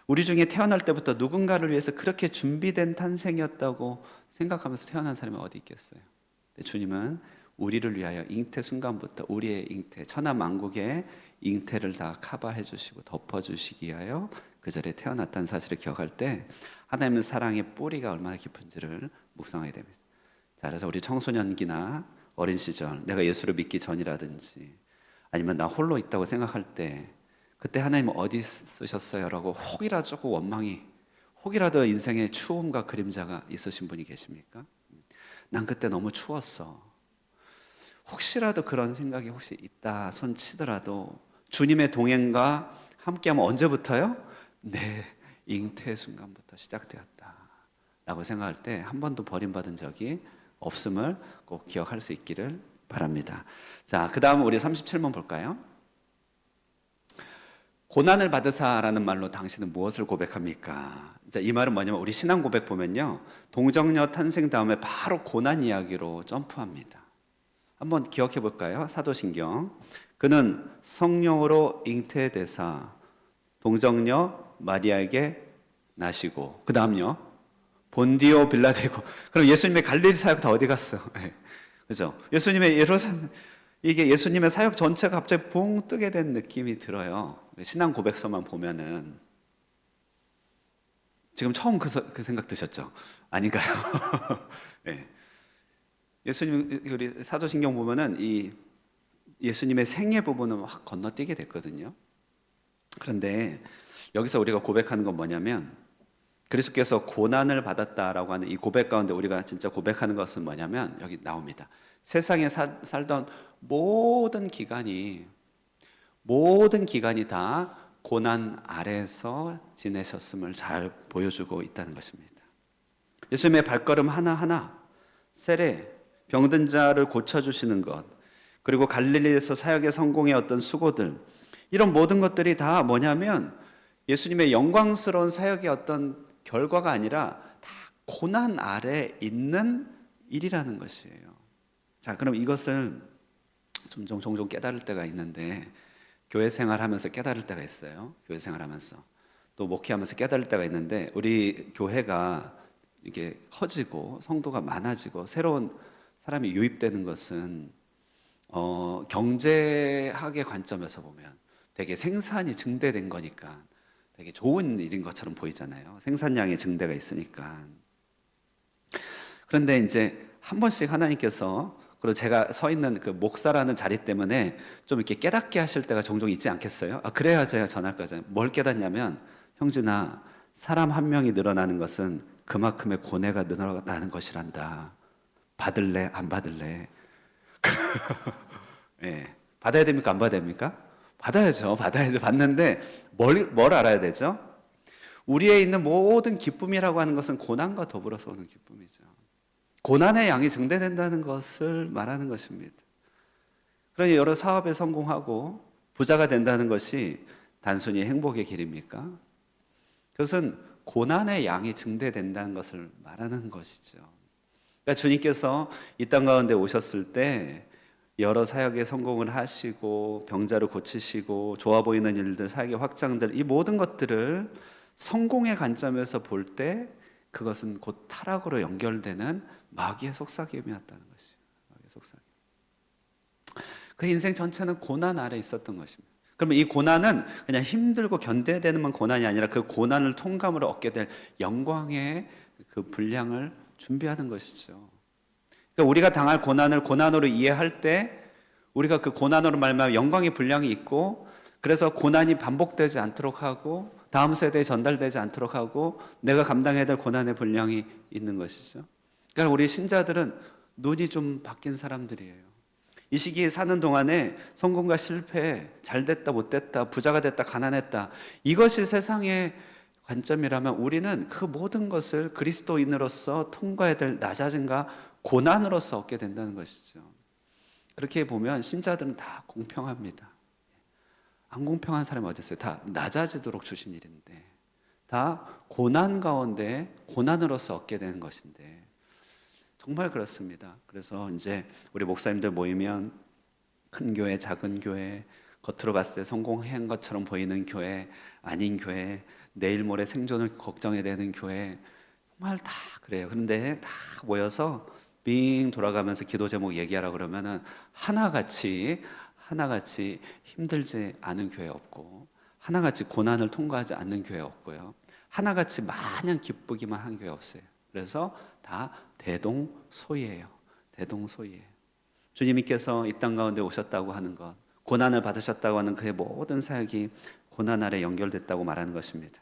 우리 중에 태어날 때부터 누군가를 위해서 그렇게 준비된 탄생이었다고 생각하면서 태어난 사람이 어디 있겠어요? 근데 주님은 우리를 위하여 잉태 순간부터 우리의 잉태, 천하만국의 잉태를 다 커버해 주시고 덮어 주시기 위하여 그 자리에 태어났다는 사실을 기억할 때 하나님의 사랑의 뿌리가 얼마나 깊은지를 묵상하게 됩니다. 자, 그래서 우리 청소년기나 어린 시절 내가 예수를 믿기 전이라든지 아니면 나 홀로 있다고 생각할 때 그때 하나님은 어디 쓰셨어요? 라고 혹이라도 조금 원망이 혹이라도 인생에 추움과 그림자가 있으신 분이 계십니까? 난 그때 너무 추웠어. 혹시라도 그런 생각이 혹시 있다 손 치더라도 주님의 동행과 함께하면 언제부터요? 내 잉태 순간부터 시작되었다 라고 생각할 때 한 번도 버림받은 적이 없음을 꼭 기억할 수 있기를 바랍니다. 자, 그 다음 우리 37번 볼까요? 고난을 받으사라는 말로 당신은 무엇을 고백합니까? 자, 이 말은 뭐냐면 우리 신앙 고백 보면요, 동정녀 탄생 다음에 바로 고난 이야기로 점프합니다. 한번 기억해 볼까요? 사도신경. 그는 성령으로 잉태되사 동정녀 마리아에게 나시고 그 다음요 본디오 빌라데고. 그럼 예수님의 갈릴리 사역 다 어디 갔어? 네. 그죠? 예수님의 예루살렘 이게 예수님의 사역 전체가 갑자기 붕 뜨게 된 느낌이 들어요. 신앙 고백서만 보면은 지금 처음 그 생각 드셨죠? 아닌가요? 네. 예수님 우리 사도신경 보면은 이 예수님의 생애 부분은 확 건너뛰게 됐거든요. 그런데 여기서 우리가 고백하는 건 뭐냐면 그리스도께서 고난을 받았다라고 하는 이 고백 가운데 우리가 진짜 고백하는 것은 뭐냐면 여기 나옵니다. 세상에 살던 모든 기간이 다 고난 아래에서 지내셨음을 잘 보여주고 있다는 것입니다. 예수님의 발걸음 하나하나, 세례, 병든 자를 고쳐주시는 것, 그리고 갈릴리에서 사역의 성공의 어떤 수고들, 이런 모든 것들이 다 뭐냐면 예수님의 영광스러운 사역의 어떤 결과가 아니라 다 고난 아래 있는 일이라는 것이에요. 자, 그럼 이것을 종종 깨달을 때가 있는데 교회 생활하면서 깨달을 때가 있어요. 교회 생활하면서 또 목회하면서 깨달을 때가 있는데 우리 교회가 이게 커지고 성도가 많아지고 새로운 사람이 유입되는 것은 경제학의 관점에서 보면 되게 생산이 증대된 거니까 되게 좋은 일인 것처럼 보이잖아요. 생산량의 증대가 있으니까. 그런데 이제 한 번씩 하나님께서 그리고 제가 서 있는 그 목사라는 자리 때문에 좀 이렇게 깨닫게 하실 때가 종종 있지 않겠어요? 그래야 제가 전할 거잖아요. 뭘 깨닫냐면 형진아, 사람 한 명이 늘어나는 것은 그만큼의 고뇌가 늘어나는 것이란다. 받을래? 안 받을래? 네. 받아야 됩니까? 안 받아야 됩니까? 받아야죠. 받는데 뭘 알아야 되죠? 우리에 있는 모든 기쁨이라고 하는 것은 고난과 더불어서 오는 기쁨이죠. 고난의 양이 증대된다는 것을 말하는 것입니다. 그러니 여러 사업에 성공하고 부자가 된다는 것이 단순히 행복의 길입니까? 그것은 고난의 양이 증대된다는 것을 말하는 것이죠. 그러니까 주님께서 이 땅 가운데 오셨을 때 여러 사역에 성공을 하시고 병자를 고치시고 좋아 보이는 일들, 사역의 확장들, 이 모든 것들을 성공의 관점에서 볼 때 그것은 곧 타락으로 연결되는 마귀의 속삭임이었다는 것이에요. 마귀의 속삭임. 그 인생 전체는 고난 아래 있었던 것입니다. 그러면 이 고난은 그냥 힘들고 견뎌야 되는 고난이 아니라 그 고난을 통감으로 얻게 될 영광의 그 분량을 준비하는 것이죠. 그러니까 우리가 당할 고난을 고난으로 이해할 때 우리가 그 고난으로 말미암아 영광의 분량이 있고 그래서 고난이 반복되지 않도록 하고 다음 세대에 전달되지 않도록 하고 내가 감당해야 될 고난의 분량이 있는 것이죠. 그러니까 우리 신자들은 눈이 좀 바뀐 사람들이에요. 이 시기에 사는 동안에 성공과 실패, 잘 됐다 못 됐다, 부자가 됐다 가난했다, 이것이 세상의 관점이라면 우리는 그 모든 것을 그리스도인으로서 통과해야 될 낮아짐과 고난으로서 얻게 된다는 것이죠. 그렇게 보면 신자들은 다 공평합니다. 안 공평한 사람이 어디 있어요? 다 낮아지도록 주신 일인데, 다 고난 가운데 고난으로서 얻게 되는 것인데, 정말 그렇습니다. 그래서 이제 우리 목사님들 모이면 큰 교회, 작은 교회, 겉으로 봤을 때 성공한 것처럼 보이는 교회, 아닌 교회, 내일 모레 생존을 걱정해야 되는 교회, 정말 다 그래요. 그런데 다 모여서 빙 돌아가면서 기도 제목 얘기하라 그러면은 하나같이 힘들지 않은 교회 없고, 하나같이 고난을 통과하지 않는 교회 없고요, 하나같이 마냥 기쁘기만 한 교회 없어요. 그래서 다 대동소이예요. 대동소이예요. 주님께서 이 땅 가운데 오셨다고 하는 것, 고난을 받으셨다고 하는 그의 모든 사역이 고난 아래 연결됐다고 말하는 것입니다.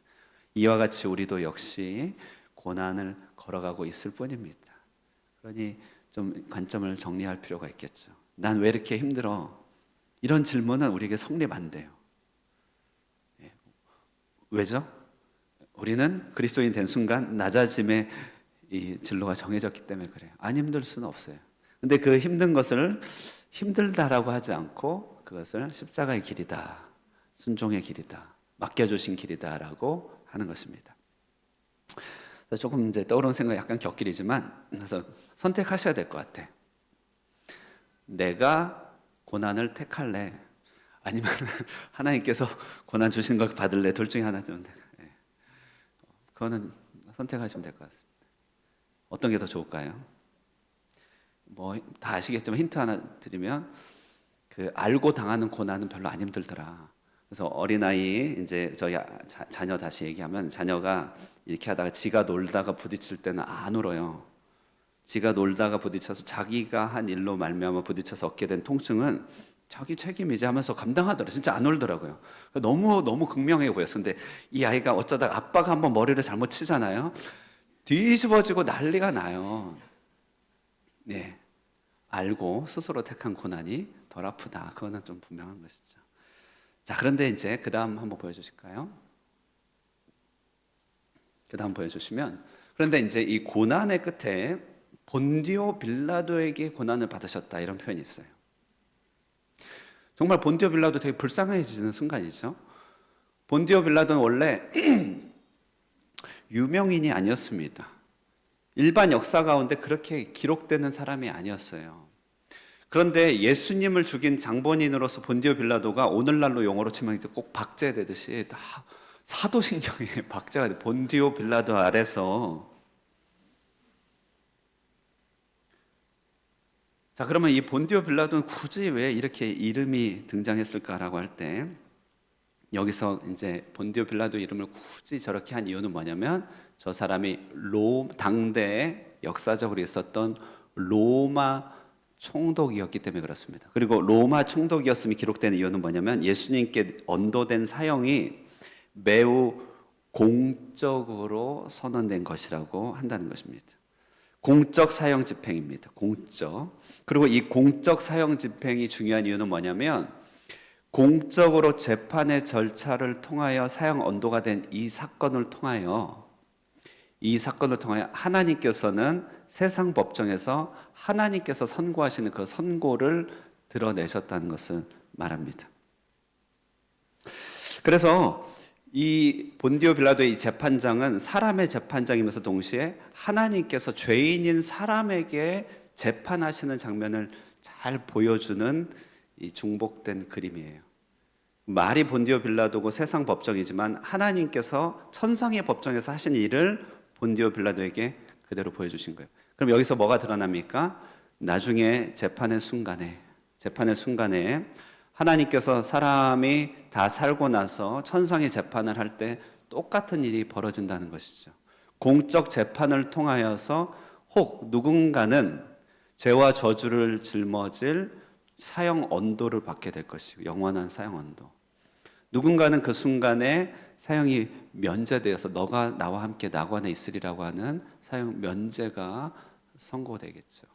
이와 같이 우리도 역시 고난을 걸어가고 있을 뿐입니다. 그러니 좀 관점을 정리할 필요가 있겠죠. 난 왜 이렇게 힘들어? 이런 질문은 우리에게 성립 안 돼요. 왜죠? 우리는 그리스도인 된 순간 낮아짐의 이 진로가 정해졌기 때문에 그래요. 안 힘들 수는 없어요. 근데 그 힘든 것을 힘들다라고 하지 않고 그것을 십자가의 길이다, 순종의 길이다, 맡겨주신 길이다라고 하는 것입니다. 조금 이제 떠오르는 생각이 약간 곁길이지만, 그래서 선택하셔야 될 것 같아. 내가 고난을 택할래? 아니면 하나님께서 고난 주신 걸 받을래? 둘 중에 하나 좀. 그거는 선택하시면 될 것 같습니다. 어떤 게 더 좋을까요? 뭐 다 아시겠지만 힌트 하나 드리면, 그 알고 당하는 고난은 별로 안 힘들더라. 그래서 어린아이, 이제 저희 자녀 다시 얘기하면, 자녀가 이렇게 하다가 지가 놀다가 부딪힐 때는 안 울어요. 지가 놀다가 부딪혀서 자기가 한 일로 말미암아 부딪혀서 얻게 된 통증은 자기 책임이지 하면서 감당하더라고요. 진짜 안 울더라고요. 너무 극명해 보였어요. 근데 이 아이가 어쩌다가 아빠가 한번 머리를 잘못 치잖아요. 뒤집어지고 난리가 나요. 네, 알고 스스로 택한 고난이 덜 아프다. 그거는 좀 분명한 것이죠. 자, 그런데 이제 그 다음 한번 보여주실까요? 그 다음 보여주시면, 그런데 이제 이 고난의 끝에 본디오 빌라도에게 고난을 받으셨다, 이런 표현이 있어요. 정말 본디오 빌라도 되게 불쌍해지는 순간이죠. 본디오 빌라도는 원래 유명인이 아니었습니다. 일반 역사 가운데 그렇게 기록되는 사람이 아니었어요. 그런데 예수님을 죽인 장본인으로서 본디오 빌라도가 오늘날로 용어로 치면 꼭 박제되듯이 다 사도신경에 박제가 돼. 본디오 빌라도 아래서. 자, 그러면 이 본디오 빌라도는 굳이 왜 이렇게 이름이 등장했을까라고 할 때, 여기서 이제 본디오 빌라도 이름을 굳이 저렇게 한 이유는 뭐냐면, 저 사람이 당대에 역사적으로 있었던 로마 총독이었기 때문에 그렇습니다. 그리고 로마 총독이었음이 기록되는 이유는 뭐냐면, 예수님께 언도된 사형이 매우 공적으로 선언된 것이라고 한다는 것입니다. 공적 사형 집행입니다. 공적. 그리고 이 공적 사형 집행이 중요한 이유는 뭐냐면, 공적으로 재판의 절차를 통하여 사형 언도가 된 이 사건을 통하여 하나님께서는 세상 법정에서 하나님께서 선고하시는 그 선고를 드러내셨다는 것을 말합니다. 그래서 이 본디오 빌라도의 이 재판장은 사람의 재판장이면서 동시에 하나님께서 죄인인 사람에게 재판하시는 장면을 잘 보여주는 이 중복된 그림이에요. 말이 본디오 빌라도고 세상 법정이지만 하나님께서 천상의 법정에서 하신 일을 본디오 빌라도에게 그대로 보여주신 거예요. 그럼 여기서 뭐가 드러납니까? 나중에 재판의 순간에 하나님께서 사람이 다 살고 나서 천상의 재판을 할 때 똑같은 일이 벌어진다는 것이죠. 공적 재판을 통하여서 혹 누군가는 죄와 저주를 짊어질 사형 언도를 받게 될 것이고, 영원한 사형 언도. 누군가는 그 순간에 사형이 면제되어서 너가 나와 함께 낙원에 있으리라고 하는 사형 면제가 선고되겠죠.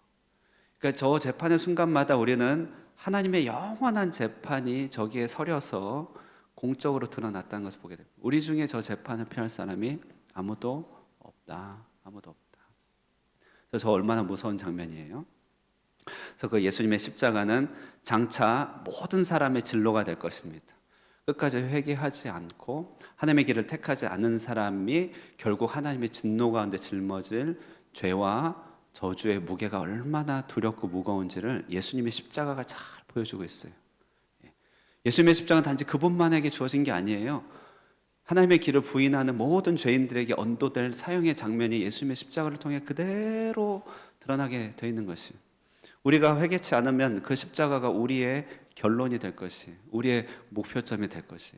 그러니까 저 재판의 순간마다 우리는 하나님의 영원한 재판이 저기에 서려서 공적으로 드러났다는 것을 보게 됩니다. 우리 중에 저 재판을 피할 사람이 아무도 없다. 아무도 없다. 그래서 저 얼마나 무서운 장면이에요. 그래서 그 예수님의 십자가는 장차 모든 사람의 진로가 될 것입니다. 끝까지 회개하지 않고 하나님의 길을 택하지 않은 사람이 결국 하나님의 진노 가운데 짊어질 죄와 저주의 무게가 얼마나 두렵고 무거운지를 예수님의 십자가가 잘 보여주고 있어요. 예수님의 십자가는 단지 그분만에게 주어진 게 아니에요. 하나님의 길을 부인하는 모든 죄인들에게 언도될 사형의 장면이 예수님의 십자가를 통해 그대로 드러나게 되어 있는 것이, 우리가 회개치 않으면 그 십자가가 우리의 결론이 될 것이, 우리의 목표점이 될 것이,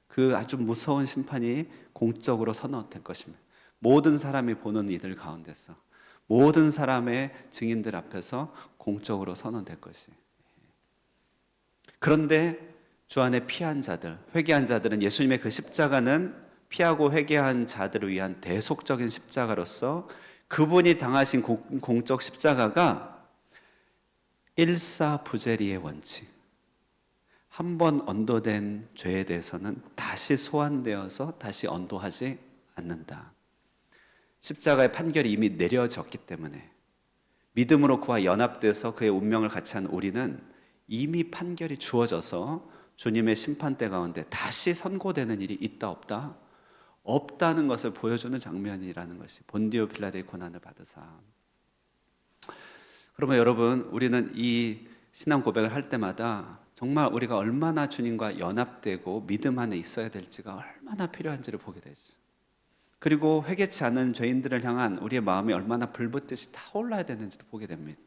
그 아주 무서운 심판이 공적으로 선언될 것입니다. 모든 사람이 보는 이들 가운데서, 모든 사람의 증인들 앞에서 공적으로 선언될 것이. 그런데 주 안에 피한 자들, 회개한 자들은 예수님의 그 십자가는 피하고 회개한 자들을 위한 대속적인 십자가로서 그분이 당하신 공적 십자가가 일사부재리의 원칙, 한 번 언도된 죄에 대해서는 다시 소환되어서 다시 언도하지 않는다. 십자가의 판결이 이미 내려졌기 때문에 믿음으로 그와 연합돼서 그의 운명을 같이 한 우리는 이미 판결이 주어져서 주님의 심판대 가운데 다시 선고되는 일이 있다 없다? 없다는 것을 보여주는 장면이라는 것이 본디오 빌라도의 고난을 받으사. 그러면 여러분, 우리는 이 신앙 고백을 할 때마다 정말 우리가 얼마나 주님과 연합되고 믿음 안에 있어야 될지가 얼마나 필요한지를 보게 되죠. 그리고 회개치 않은 죄인들을 향한 우리의 마음이 얼마나 불붙듯이 타올라야 되는지도 보게 됩니다.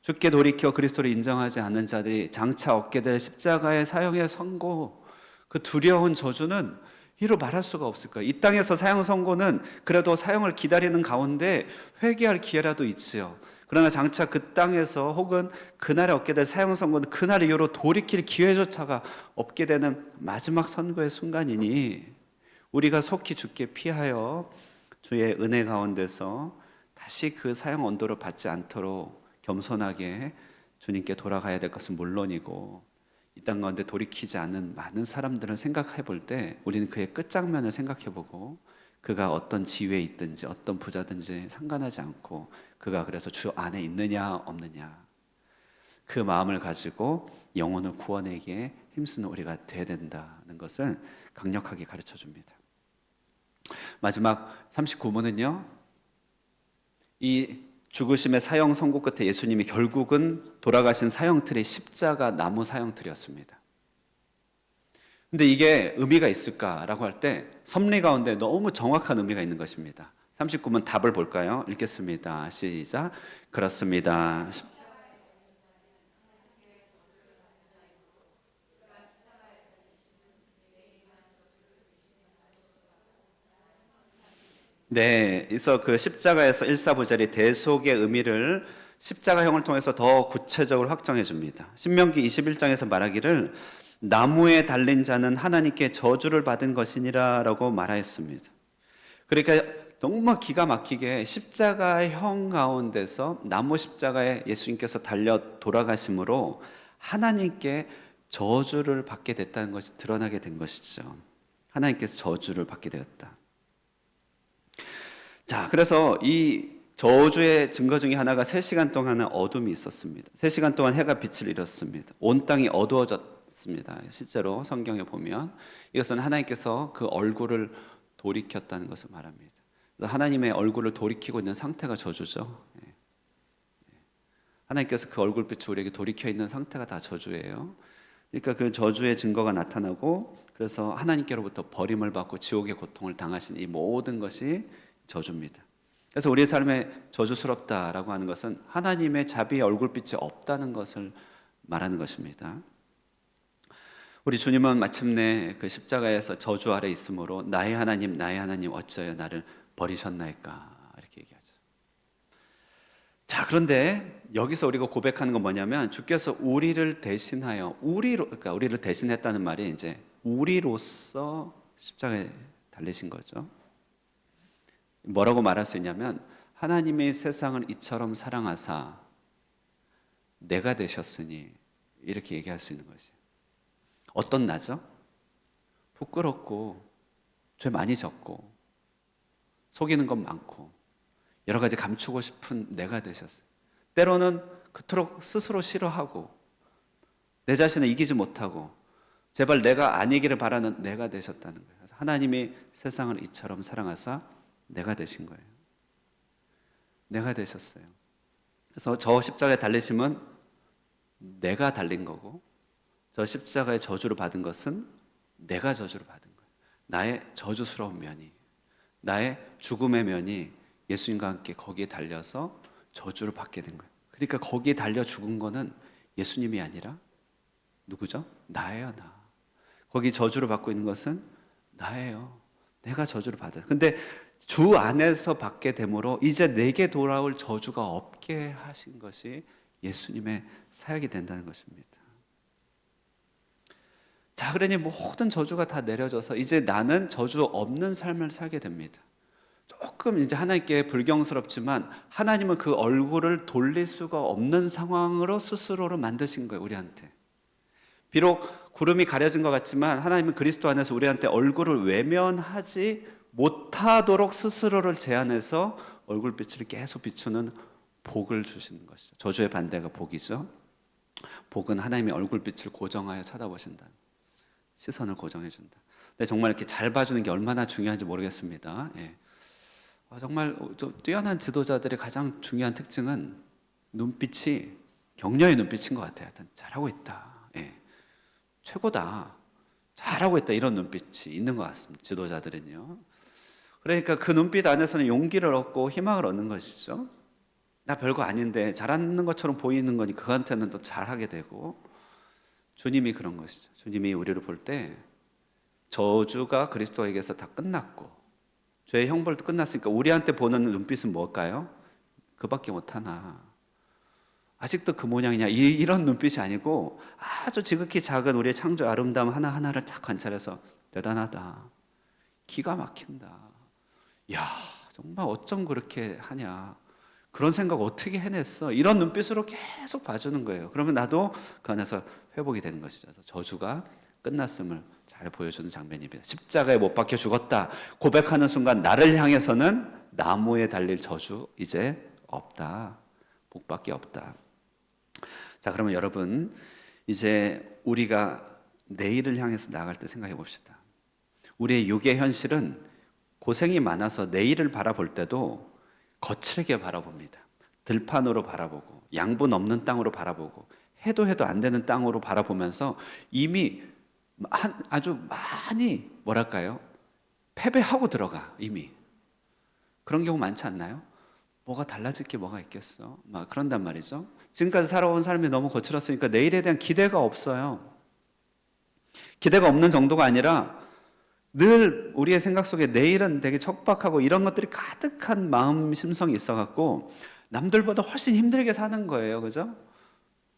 주께 돌이켜 그리스도를 인정하지 않는 자들이 장차 얻게 될 십자가의 사형의 선고, 그 두려운 저주는 이루 말할 수가 없을 거예요. 이 땅에서 사형 선고는 그래도 사형을 기다리는 가운데 회개할 기회라도 있지요. 그러나 장차 그 땅에서 혹은 그날에 얻게 될 사형 선고는 그날 이후로 돌이킬 기회조차가 없게 되는 마지막 선고의 순간이니, 우리가 속히 주께 피하여 주의 은혜 가운데서 다시 그 사형 언도를 받지 않도록 겸손하게 주님께 돌아가야 될 것은 물론이고, 이 땅 가운데 돌이키지 않는 많은 사람들을 생각해 볼 때 우리는 그의 끝장면을 생각해 보고, 그가 어떤 지위에 있든지 어떤 부자든지 상관하지 않고 그가 그래서 주 안에 있느냐 없느냐, 그 마음을 가지고 영혼을 구원하기에 힘쓰는 우리가 되어야 된다는 것을 강력하게 가르쳐 줍니다. 마지막 39문은요, 이 죽으심의 사형 선고 끝에 예수님이 결국은 돌아가신 사형틀이 십자가 나무 사형틀이었습니다. 근데 이게 의미가 있을까라고 할 때 섭리 가운데 너무 정확한 의미가 있는 것입니다. 39문 답을 볼까요? 읽겠습니다. 시작. 그렇습니다. 네, 그래서 그 십자가에서 일사부절이 대속의 의미를 십자가형을 통해서 더 구체적으로 확정해 줍니다. 신명기 21장에서 말하기를 나무에 달린 자는 하나님께 저주를 받은 것이니라라고 말하였습니다. 그러니까 정말 기가 막히게 십자가형 가운데서 나무 십자가에 예수님께서 달려 돌아가심으로 하나님께 저주를 받게 됐다는 것이 드러나게 된 것이죠. 하나님께서 저주를 받게 되었다. 자, 그래서 이 저주의 증거 중에 하나가 3시간 동안은 어둠이 있었습니다. 3시간 동안 해가 빛을 잃었습니다. 온 땅이 어두워졌습니다. 실제로 성경에 보면 이것은 하나님께서 그 얼굴을 돌이켰다는 것을 말합니다. 하나님의 얼굴을 돌이키고 있는 상태가 저주죠. 하나님께서 그 얼굴빛을 우리에게 돌이켜 있는 상태가 다 저주예요. 그러니까 그 저주의 증거가 나타나고, 그래서 하나님께로부터 버림을 받고 지옥의 고통을 당하신 이 모든 것이 저주입니다. 그래서 우리의 삶에 저주스럽다라고 하는 것은 하나님의 자비의 얼굴빛이 없다는 것을 말하는 것입니다. 우리 주님은 마침내 그 십자가에서 저주 아래 있으므로 나의 하나님 어찌하여 나를 버리셨나이까, 이렇게 얘기하죠. 자, 그런데 여기서 우리가 고백하는 건 뭐냐면 주께서 우리를 대신하여 그러니까 우리를 대신했다는 말이 이제 우리로서 십자가에 달리신 거죠. 뭐라고 말할 수 있냐면 하나님이 세상을 이처럼 사랑하사 내가 되셨으니 이렇게 얘기할 수 있는 것이에요. 어떤 나죠? 부끄럽고 죄 많이 졌고 속이는 것 많고 여러 가지 감추고 싶은 내가 되셨어요. 때로는 그토록 스스로 싫어하고 내 자신을 이기지 못하고 제발 내가 아니기를 바라는 내가 되셨다는 거예요. 그래서 하나님이 세상을 이처럼 사랑하사 내가 되신 거예요. 내가 되셨어요. 그래서 저 십자가에 달리심은 내가 달린 거고 저 십자가의 저주를 받은 것은 내가 저주를 받은 거예요. 나의 저주스러운 면이, 나의 죽음의 면이 예수님과 함께 거기에 달려서 저주를 받게 된 거예요. 그러니까 거기에 달려 죽은 거는 예수님이 아니라 누구죠? 나예요, 나. 거기 저주를 받고 있는 것은 나예요. 내가 저주를 받아요. 근데 주 안에서 받게 되므로 이제 내게 돌아올 저주가 없게 하신 것이 예수님의 사역이 된다는 것입니다. 자, 그러니 모든 저주가 다 내려져서 이제 나는 저주 없는 삶을 살게 됩니다. 조금 이제 하나님께 불경스럽지만 하나님은 그 얼굴을 돌릴 수가 없는 상황으로 스스로를 만드신 거예요, 우리한테. 비록 구름이 가려진 것 같지만 하나님은 그리스도 안에서 우리한테 얼굴을 외면하지 못하도록 스스로를 제한해서 얼굴빛을 계속 비추는 복을 주시는 것이죠. 저주의 반대가 복이죠. 복은 하나님의 얼굴빛을 고정하여 쳐다보신다. 시선을 고정해 준다. 근데 정말 이렇게 잘 봐주는 게 얼마나 중요한지 모르겠습니다. 예. 정말 뛰어난 지도자들의 가장 중요한 특징은 눈빛이 격려의 눈빛인 것 같아요. 잘하고 있다. 예. 최고다. 잘하고 있다. 이런 눈빛이 있는 것 같습니다. 지도자들은요. 그러니까 그 눈빛 안에서는 용기를 얻고 희망을 얻는 것이죠. 나 별거 아닌데 잘하는 것처럼 보이는 거니 그한테는 또 잘하게 되고 주님이 그런 것이죠. 주님이 우리를 볼 때 저주가 그리스도에게서 다 끝났고 죄의 형벌도 끝났으니까 우리한테 보는 눈빛은 뭘까요? 그밖에 못하나. 아직도 그 모양이냐? 이런 눈빛이 아니고 아주 지극히 작은 우리의 창조 아름다움 하나하나를 딱 관찰해서 대단하다. 기가 막힌다. 야, 정말 어쩜 그렇게 하냐. 그런 생각 어떻게 해냈어? 이런 눈빛으로 계속 봐주는 거예요. 그러면 나도 그 안에서 회복이 되는 것이죠. 저주가 끝났음을 잘 보여주는 장면입니다. 십자가에 못 박혀 죽었다 고백하는 순간 나를 향해서는 나무에 달릴 저주 이제 없다. 복밖에 없다. 자, 그러면 여러분 이제 우리가 내일을 향해서 나아갈 때 생각해 봅시다. 우리의 육의 현실은 고생이 많아서 내일을 바라볼 때도 거칠게 바라봅니다. 들판으로 바라보고 양분 없는 땅으로 바라보고 해도 안 되는 땅으로 바라보면서 이미 아주 많이 뭐랄까요? 패배하고 들어가 이미. 그런 경우 많지 않나요? 뭐가 달라질 게 뭐가 있겠어? 막 그런단 말이죠. 지금까지 살아온 삶이 너무 거칠었으니까 내일에 대한 기대가 없어요. 기대가 없는 정도가 아니라 늘 우리의 생각 속에 내일은 되게 척박하고 이런 것들이 가득한 마음 심성이 있어갖고 남들보다 훨씬 힘들게 사는 거예요. 그죠?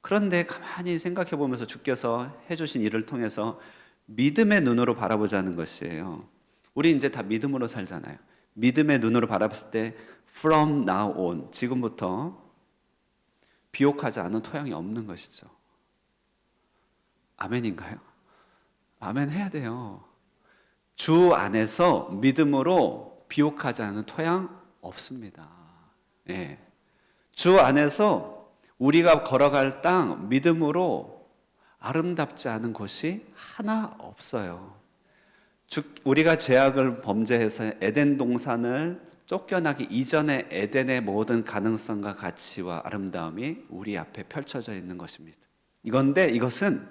그런데 가만히 생각해 보면서 주께서 해주신 일을 통해서 믿음의 눈으로 바라보자는 것이에요. 우리 이제 다 믿음으로 살잖아요. 믿음의 눈으로 바라봤을 때 from now on, 지금부터 비옥하지 않은 토양이 없는 것이죠. 아멘인가요? 아멘 해야 돼요. 주 안에서 믿음으로 비옥하지 않은 토양 없습니다. 예. 주 안에서 우리가 걸어갈 땅 믿음으로 아름답지 않은 곳이 하나 없어요. 우리가 죄악을 범죄해서 에덴 동산을 쫓겨나기 이전에 에덴의 모든 가능성과 가치와 아름다움이 우리 앞에 펼쳐져 있는 것입니다. 이건데 이것은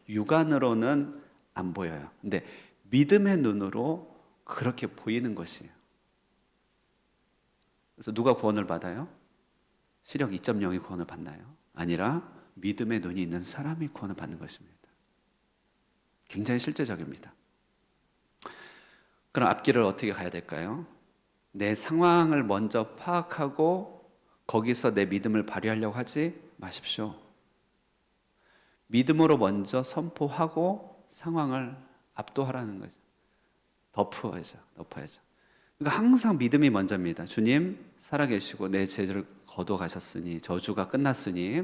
육안으로는 안 보여요. 근데 믿음의 눈으로 그렇게 보이는 것이에요. 그래서 누가 구원을 받아요? 시력 2.0이 구원을 받나요? 아니라 믿음의 눈이 있는 사람이 구원을 받는 것입니다. 굉장히 실제적입니다. 그럼 앞길을 어떻게 가야 될까요? 내 상황을 먼저 파악하고 거기서 내 믿음을 발휘하려고 하지 마십시오. 믿음으로 먼저 선포하고 상황을 압도하라는 거죠. 덮어야죠. 그러니까 항상 믿음이 먼저입니다. 주님 살아계시고 내 죄를 거둬 가셨으니, 저주가 끝났으니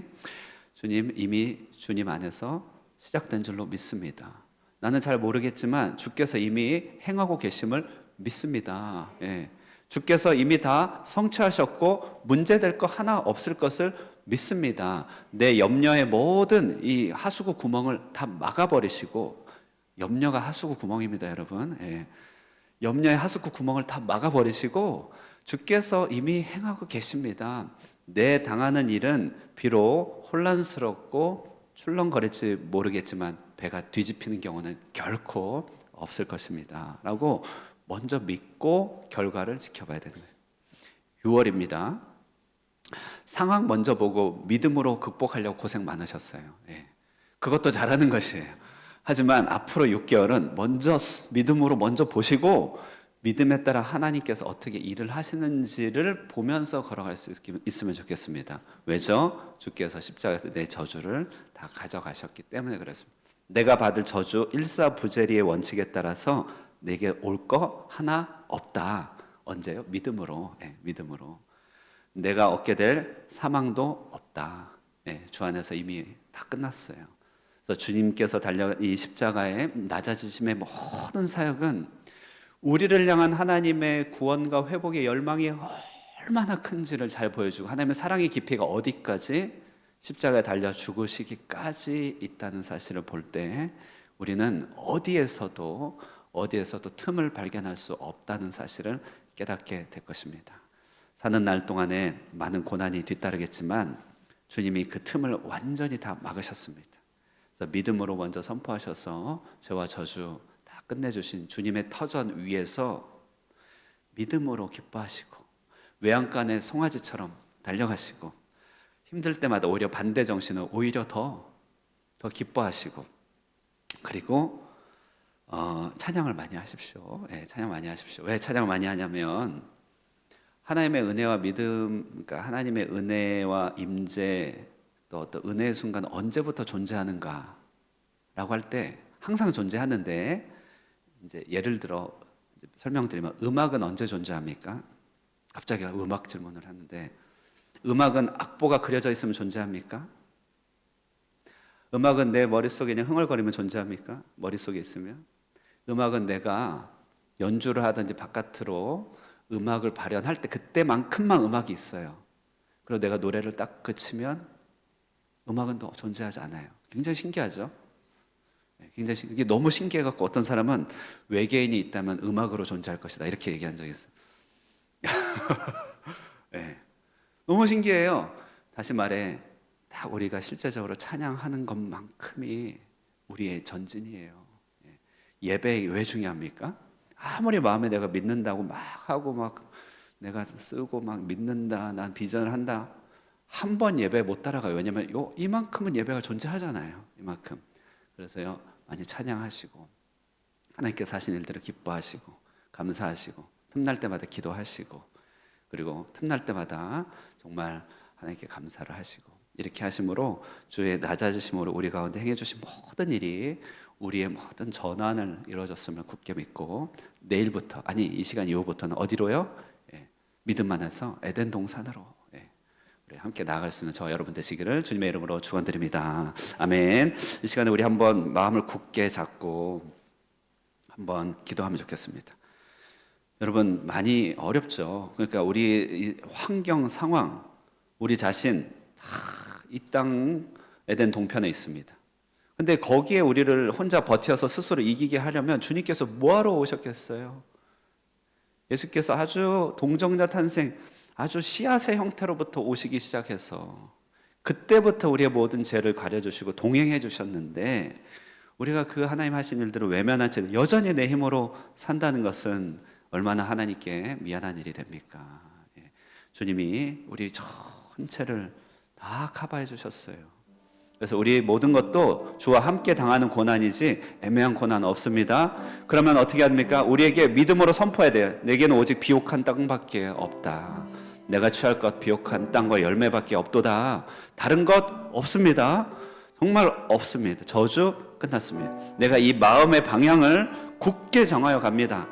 주님 이미 주님 안에서 시작된 줄로 믿습니다. 나는 잘 모르겠지만 주께서 이미 행하고 계심을 믿습니다. 예. 주께서 이미 다 성취하셨고 문제될 거 하나 없을 것을 믿습니다. 내 염려의 모든 이 하수구 구멍을 다 막아버리시고, 염려가 하수구 구멍입니다, 여러분. 예. 염려의 하수구 구멍을 다 막아버리시고 주께서 이미 행하고 계십니다. 내 당하는 일은 비록 혼란스럽고 출렁거릴지 모르겠지만 배가 뒤집히는 경우는 결코 없을 것입니다 라고 먼저 믿고 결과를 지켜봐야 되는 거예요. 6월입니다. 상황 먼저 보고 믿음으로 극복하려고 고생 많으셨어요. 예. 그것도 잘하는 것이에요. 하지만 앞으로 6개월은 먼저 믿음으로 먼저 보시고 믿음에 따라 하나님께서 어떻게 일을 하시는지를 보면서 걸어갈 수 있으면 좋겠습니다. 왜죠? 주께서 십자가에서 내 저주를 다 가져가셨기 때문에 그렇습니다. 내가 받을 저주 일사부재리의 원칙에 따라서 내게 올 거 하나 없다. 언제요? 믿음으로. 믿음으로. 내가 얻게 될 사망도 없다. 주 안에서 이미 다 끝났어요. 그래서 주님께서 달려간 이 십자가의 낮아지심의 모든 사역은 우리를 향한 하나님의 구원과 회복의 열망이 얼마나 큰지를 잘 보여주고, 하나님의 사랑의 깊이가 어디까지 십자가에 달려 죽으시기까지 있다는 사실을 볼 때 우리는 어디에서도 틈을 발견할 수 없다는 사실을 깨닫게 될 것입니다. 사는 날 동안에 많은 고난이 뒤따르겠지만 주님이 그 틈을 완전히 다 막으셨습니다. 그래서 믿음으로 먼저 선포하셔서 죄와 저주 다 끝내주신 주님의 터전 위에서 믿음으로 기뻐하시고, 외양간의 송아지처럼 달려가시고, 힘들 때마다 오히려 반대 정신을 오히려 더 기뻐하시고, 그리고 찬양을 많이 하십시오. 찬양 많이 하십시오. 왜 찬양을 많이 하냐면 하나님의 은혜와 믿음, 그러니까 하나님의 은혜와 임재, 또 어떤 은혜의 순간은 언제부터 존재하는가라고 할 때 항상 존재하는데, 이제 예를 들어 설명드리면 음악은 언제 존재합니까? 갑자기 음악 질문을 하는데, 음악은 악보가 그려져 있으면 존재합니까? 음악은 내 머릿속에 그냥 흥얼거리면 존재합니까? 머릿속에 있으면. 음악은 내가 연주를 하든지 바깥으로 음악을 발현할 때 그때만큼만 음악이 있어요. 그리고 내가 노래를 딱 그치면 음악은 또 존재하지 않아요. 굉장히 신기하죠? 굉장히 이게 너무 신기해갖고 어떤 사람은 외계인이 있다면 음악으로 존재할 것이다 이렇게 얘기한 적이 있어요. 네. 너무 신기해요. 다시 말해, 다 우리가 실제적으로 찬양하는 것만큼이 우리의 전진이에요. 예배 왜 중요합니까? 아무리 마음에 내가 믿는다고 막 하고 막 내가 쓰고 막 믿는다, 난 비전을 한다, 한 번 예배 못 따라가요. 왜냐면 이만큼은 예배가 존재하잖아요. 이만큼. 그래서요, 많이 찬양하시고 하나님께서 하신 일들을 기뻐하시고 감사하시고 틈날 때마다 기도하시고, 그리고 틈날 때마다 정말 하나님께 감사를 하시고, 이렇게 하심으로 주의 낮아지심으로 우리 가운데 행해 주신 모든 일이 우리의 모든 전환을 이루어졌음을 굳게 믿고, 내일부터, 아니 이 시간 이후부터는 어디로요? 믿음 안에서 에덴 동산으로 우리 함께 나아갈 수 있는 저와 여러분 되시기를 주님의 이름으로 축원드립니다. 아멘. 이 시간에 우리 한번 마음을 굳게 잡고 한번 기도하면 좋겠습니다. 여러분, 많이 어렵죠. 그러니까 우리 환경 상황, 우리 자신 다 이 땅 에덴 동편에 있습니다. 근데 거기에 우리를 혼자 버텨서 스스로 이기게 하려면 주님께서 뭐하러 오셨겠어요? 예수께서 아주 동정자 탄생, 아주 씨앗의 형태로부터 오시기 시작해서 그때부터 우리의 모든 죄를 가려주시고 동행해 주셨는데, 우리가 그 하나님 하신 일들을 외면한 채 여전히 내 힘으로 산다는 것은 얼마나 하나님께 미안한 일이 됩니까? 주님이 우리 전체를 다 커버해 주셨어요. 그래서 우리 모든 것도 주와 함께 당하는 고난이지 애매한 고난 없습니다. 그러면 어떻게 합니까? 우리에게 믿음으로 선포해야 돼요. 내게는 오직 비옥한 땅밖에 없다. 내가 취할 것 비옥한 땅과 열매밖에 없도다. 다른 것 없습니다. 정말 없습니다. 저주 끝났습니다. 내가 이 마음의 방향을 굳게 정하여 갑니다.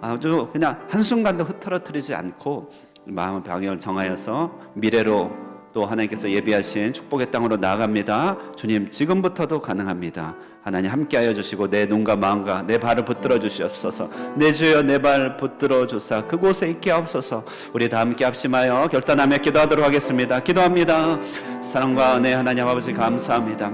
아주 그냥 한순간도 흐트러뜨리지 않고 마음의 방향을 정하여서 미래로 또 하나님께서 예비하신 축복의 땅으로 나아갑니다. 주님, 지금부터도 가능합니다. 하나님 함께하여 주시고 내 눈과 마음과 내 발을 붙들어 주시옵소서. 내 주여 내 발 붙들어 주사 그곳에 있게 하옵소서. 우리 다 함께 합심하여 결단하며 기도하도록 하겠습니다. 기도합니다. 사랑과 은혜 하나님 아버지 감사합니다.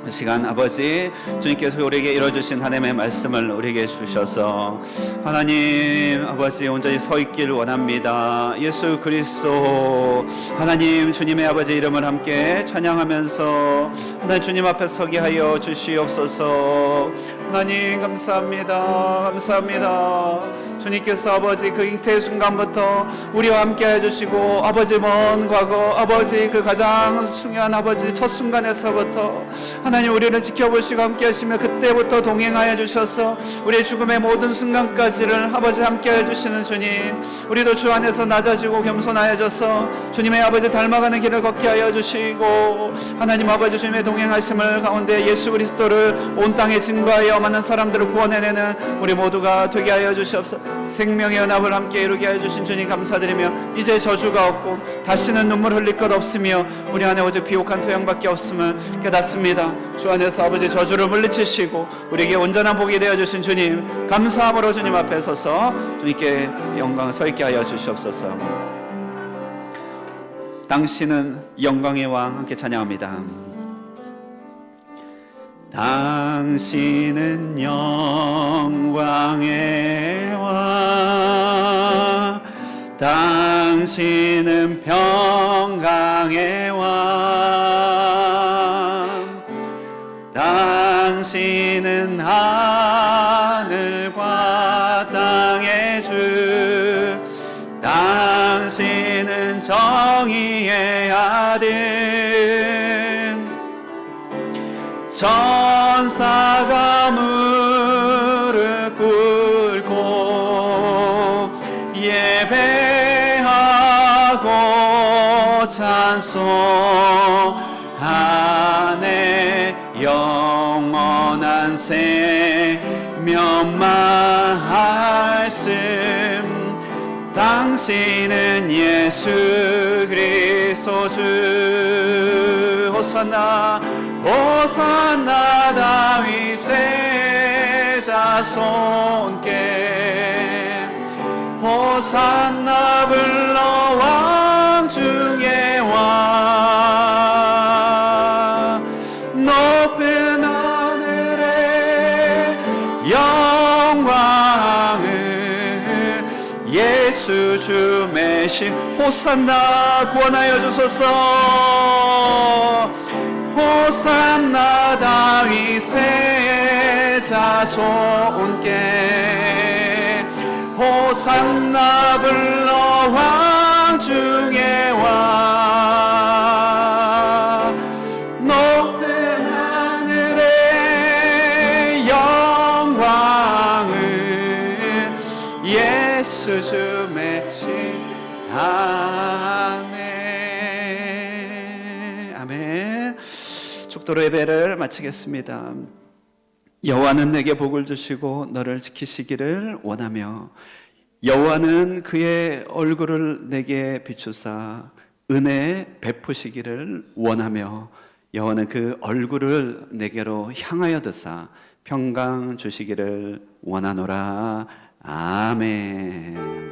이 시간 아버지 주님께서 우리에게 이뤄주신 하나님의 말씀을 우리에게 주셔서 하나님 아버지 온전히 서 있길 원합니다. 예수 그리스도 하나님 주님의 아버지 이름을 함께 찬양하면서 하나님 주님 앞에 서게 하여 주시옵소서. 하나님 감사합니다. 감사합니다. 주님께서 아버지 그 잉태의 순간부터 우리와 함께 해주시고 아버지 먼 과거 아버지 그 가장 중요한 아버지 첫 순간에서부터 하나님 우리를 지켜보시고 함께 하시며 그때부터 동행하여 주셔서 우리의 죽음의 모든 순간까지를 아버지 함께 해주시는 주님, 우리도 주 안에서 낮아지고 겸손하여져서 주님의 아버지 닮아가는 길을 걷게 하여 주시고 하나님 아버지 주님의 동행하심을 가운데 예수 그리스도를 온 땅에 증거하여 많은 사람들을 구원해내는 우리 모두가 되게 하여 주시옵소서. 생명의 연합을 함께 이루게 해주신 주님 감사드리며 이제 저주가 없고 다시는 눈물 흘릴 것 없으며 우리 안에 오직 비옥한 토양밖에 없음을 깨닫습니다. 주 안에서 아버지 저주를 물리치시고 우리에게 온전한 복이 되어주신 주님 감사함으로 주님 앞에 서서 주님께 영광 서 있게 하여 주시옵소서. 당신은 영광의 왕 함께 찬양합니다. 당신은 영광의 왕, 당신은 평강의 왕, 당신은 하늘과 땅의 주, 당신은 정의의 아들, 천사가 무릎 꿇고 예배하고 찬송하네. 영원한 생명 말씀, 당신은 예수 그리스도 주. 호산나 호산나 다윗의 자손께, 호산나 불러 왕 중의 왕. 높은 하늘의 영광을 예수 주 메신. 호산나 구원하여 주소서. 호산나 다윗의 자손께, 호산나 불러 왕 중의 왕. 높은 하늘의 영광을 예수 주 메신 아멘. 아멘. 축도로 예배를 마치겠습니다. 여호와는 내게 복을 주시고 너를 지키시기를 원하며, 여호와는 그의 얼굴을 내게 비추사 은혜 베푸시기를 원하며, 여호와는 그 얼굴을 내게로 향하여 드사 평강 주시기를 원하노라. 아멘.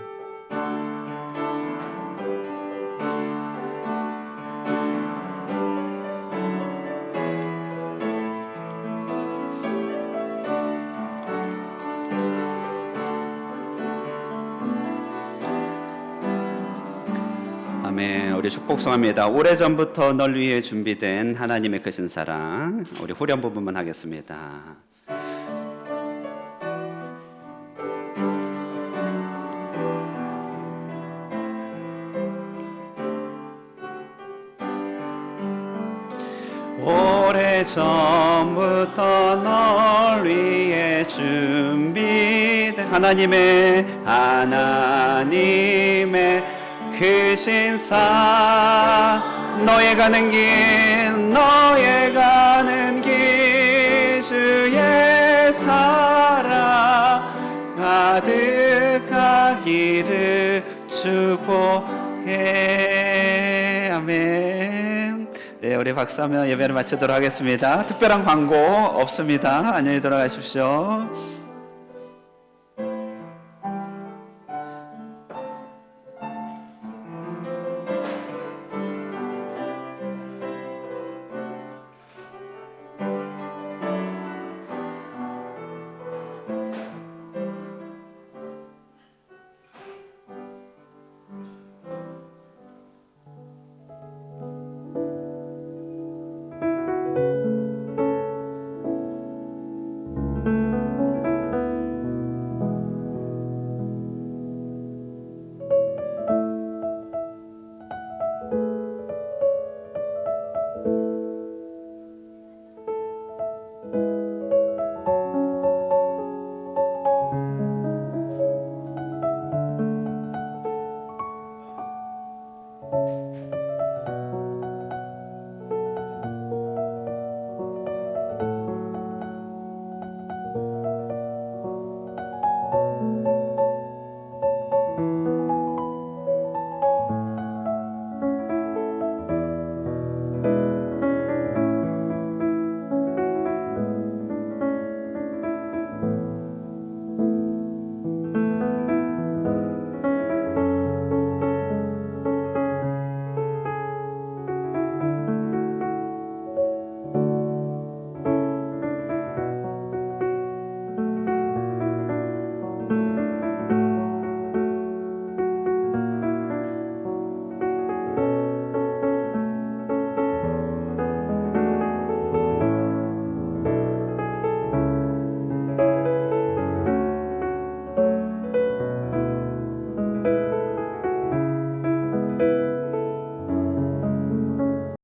아멘. 우리 축복송합니다. 오래전부터 널 위해 준비된 하나님의 크신 사랑. 우리 후렴 부분만 하겠습니다. 오래전부터 널 위해 준비된 하나님의 그 신사 너의 가는 길 주의 사랑 가득하기를 축복해. 아멘. 네, 우리 박수하며 예배를 마치도록 하겠습니다. 특별한 광고 없습니다. 안녕히 돌아가십시오.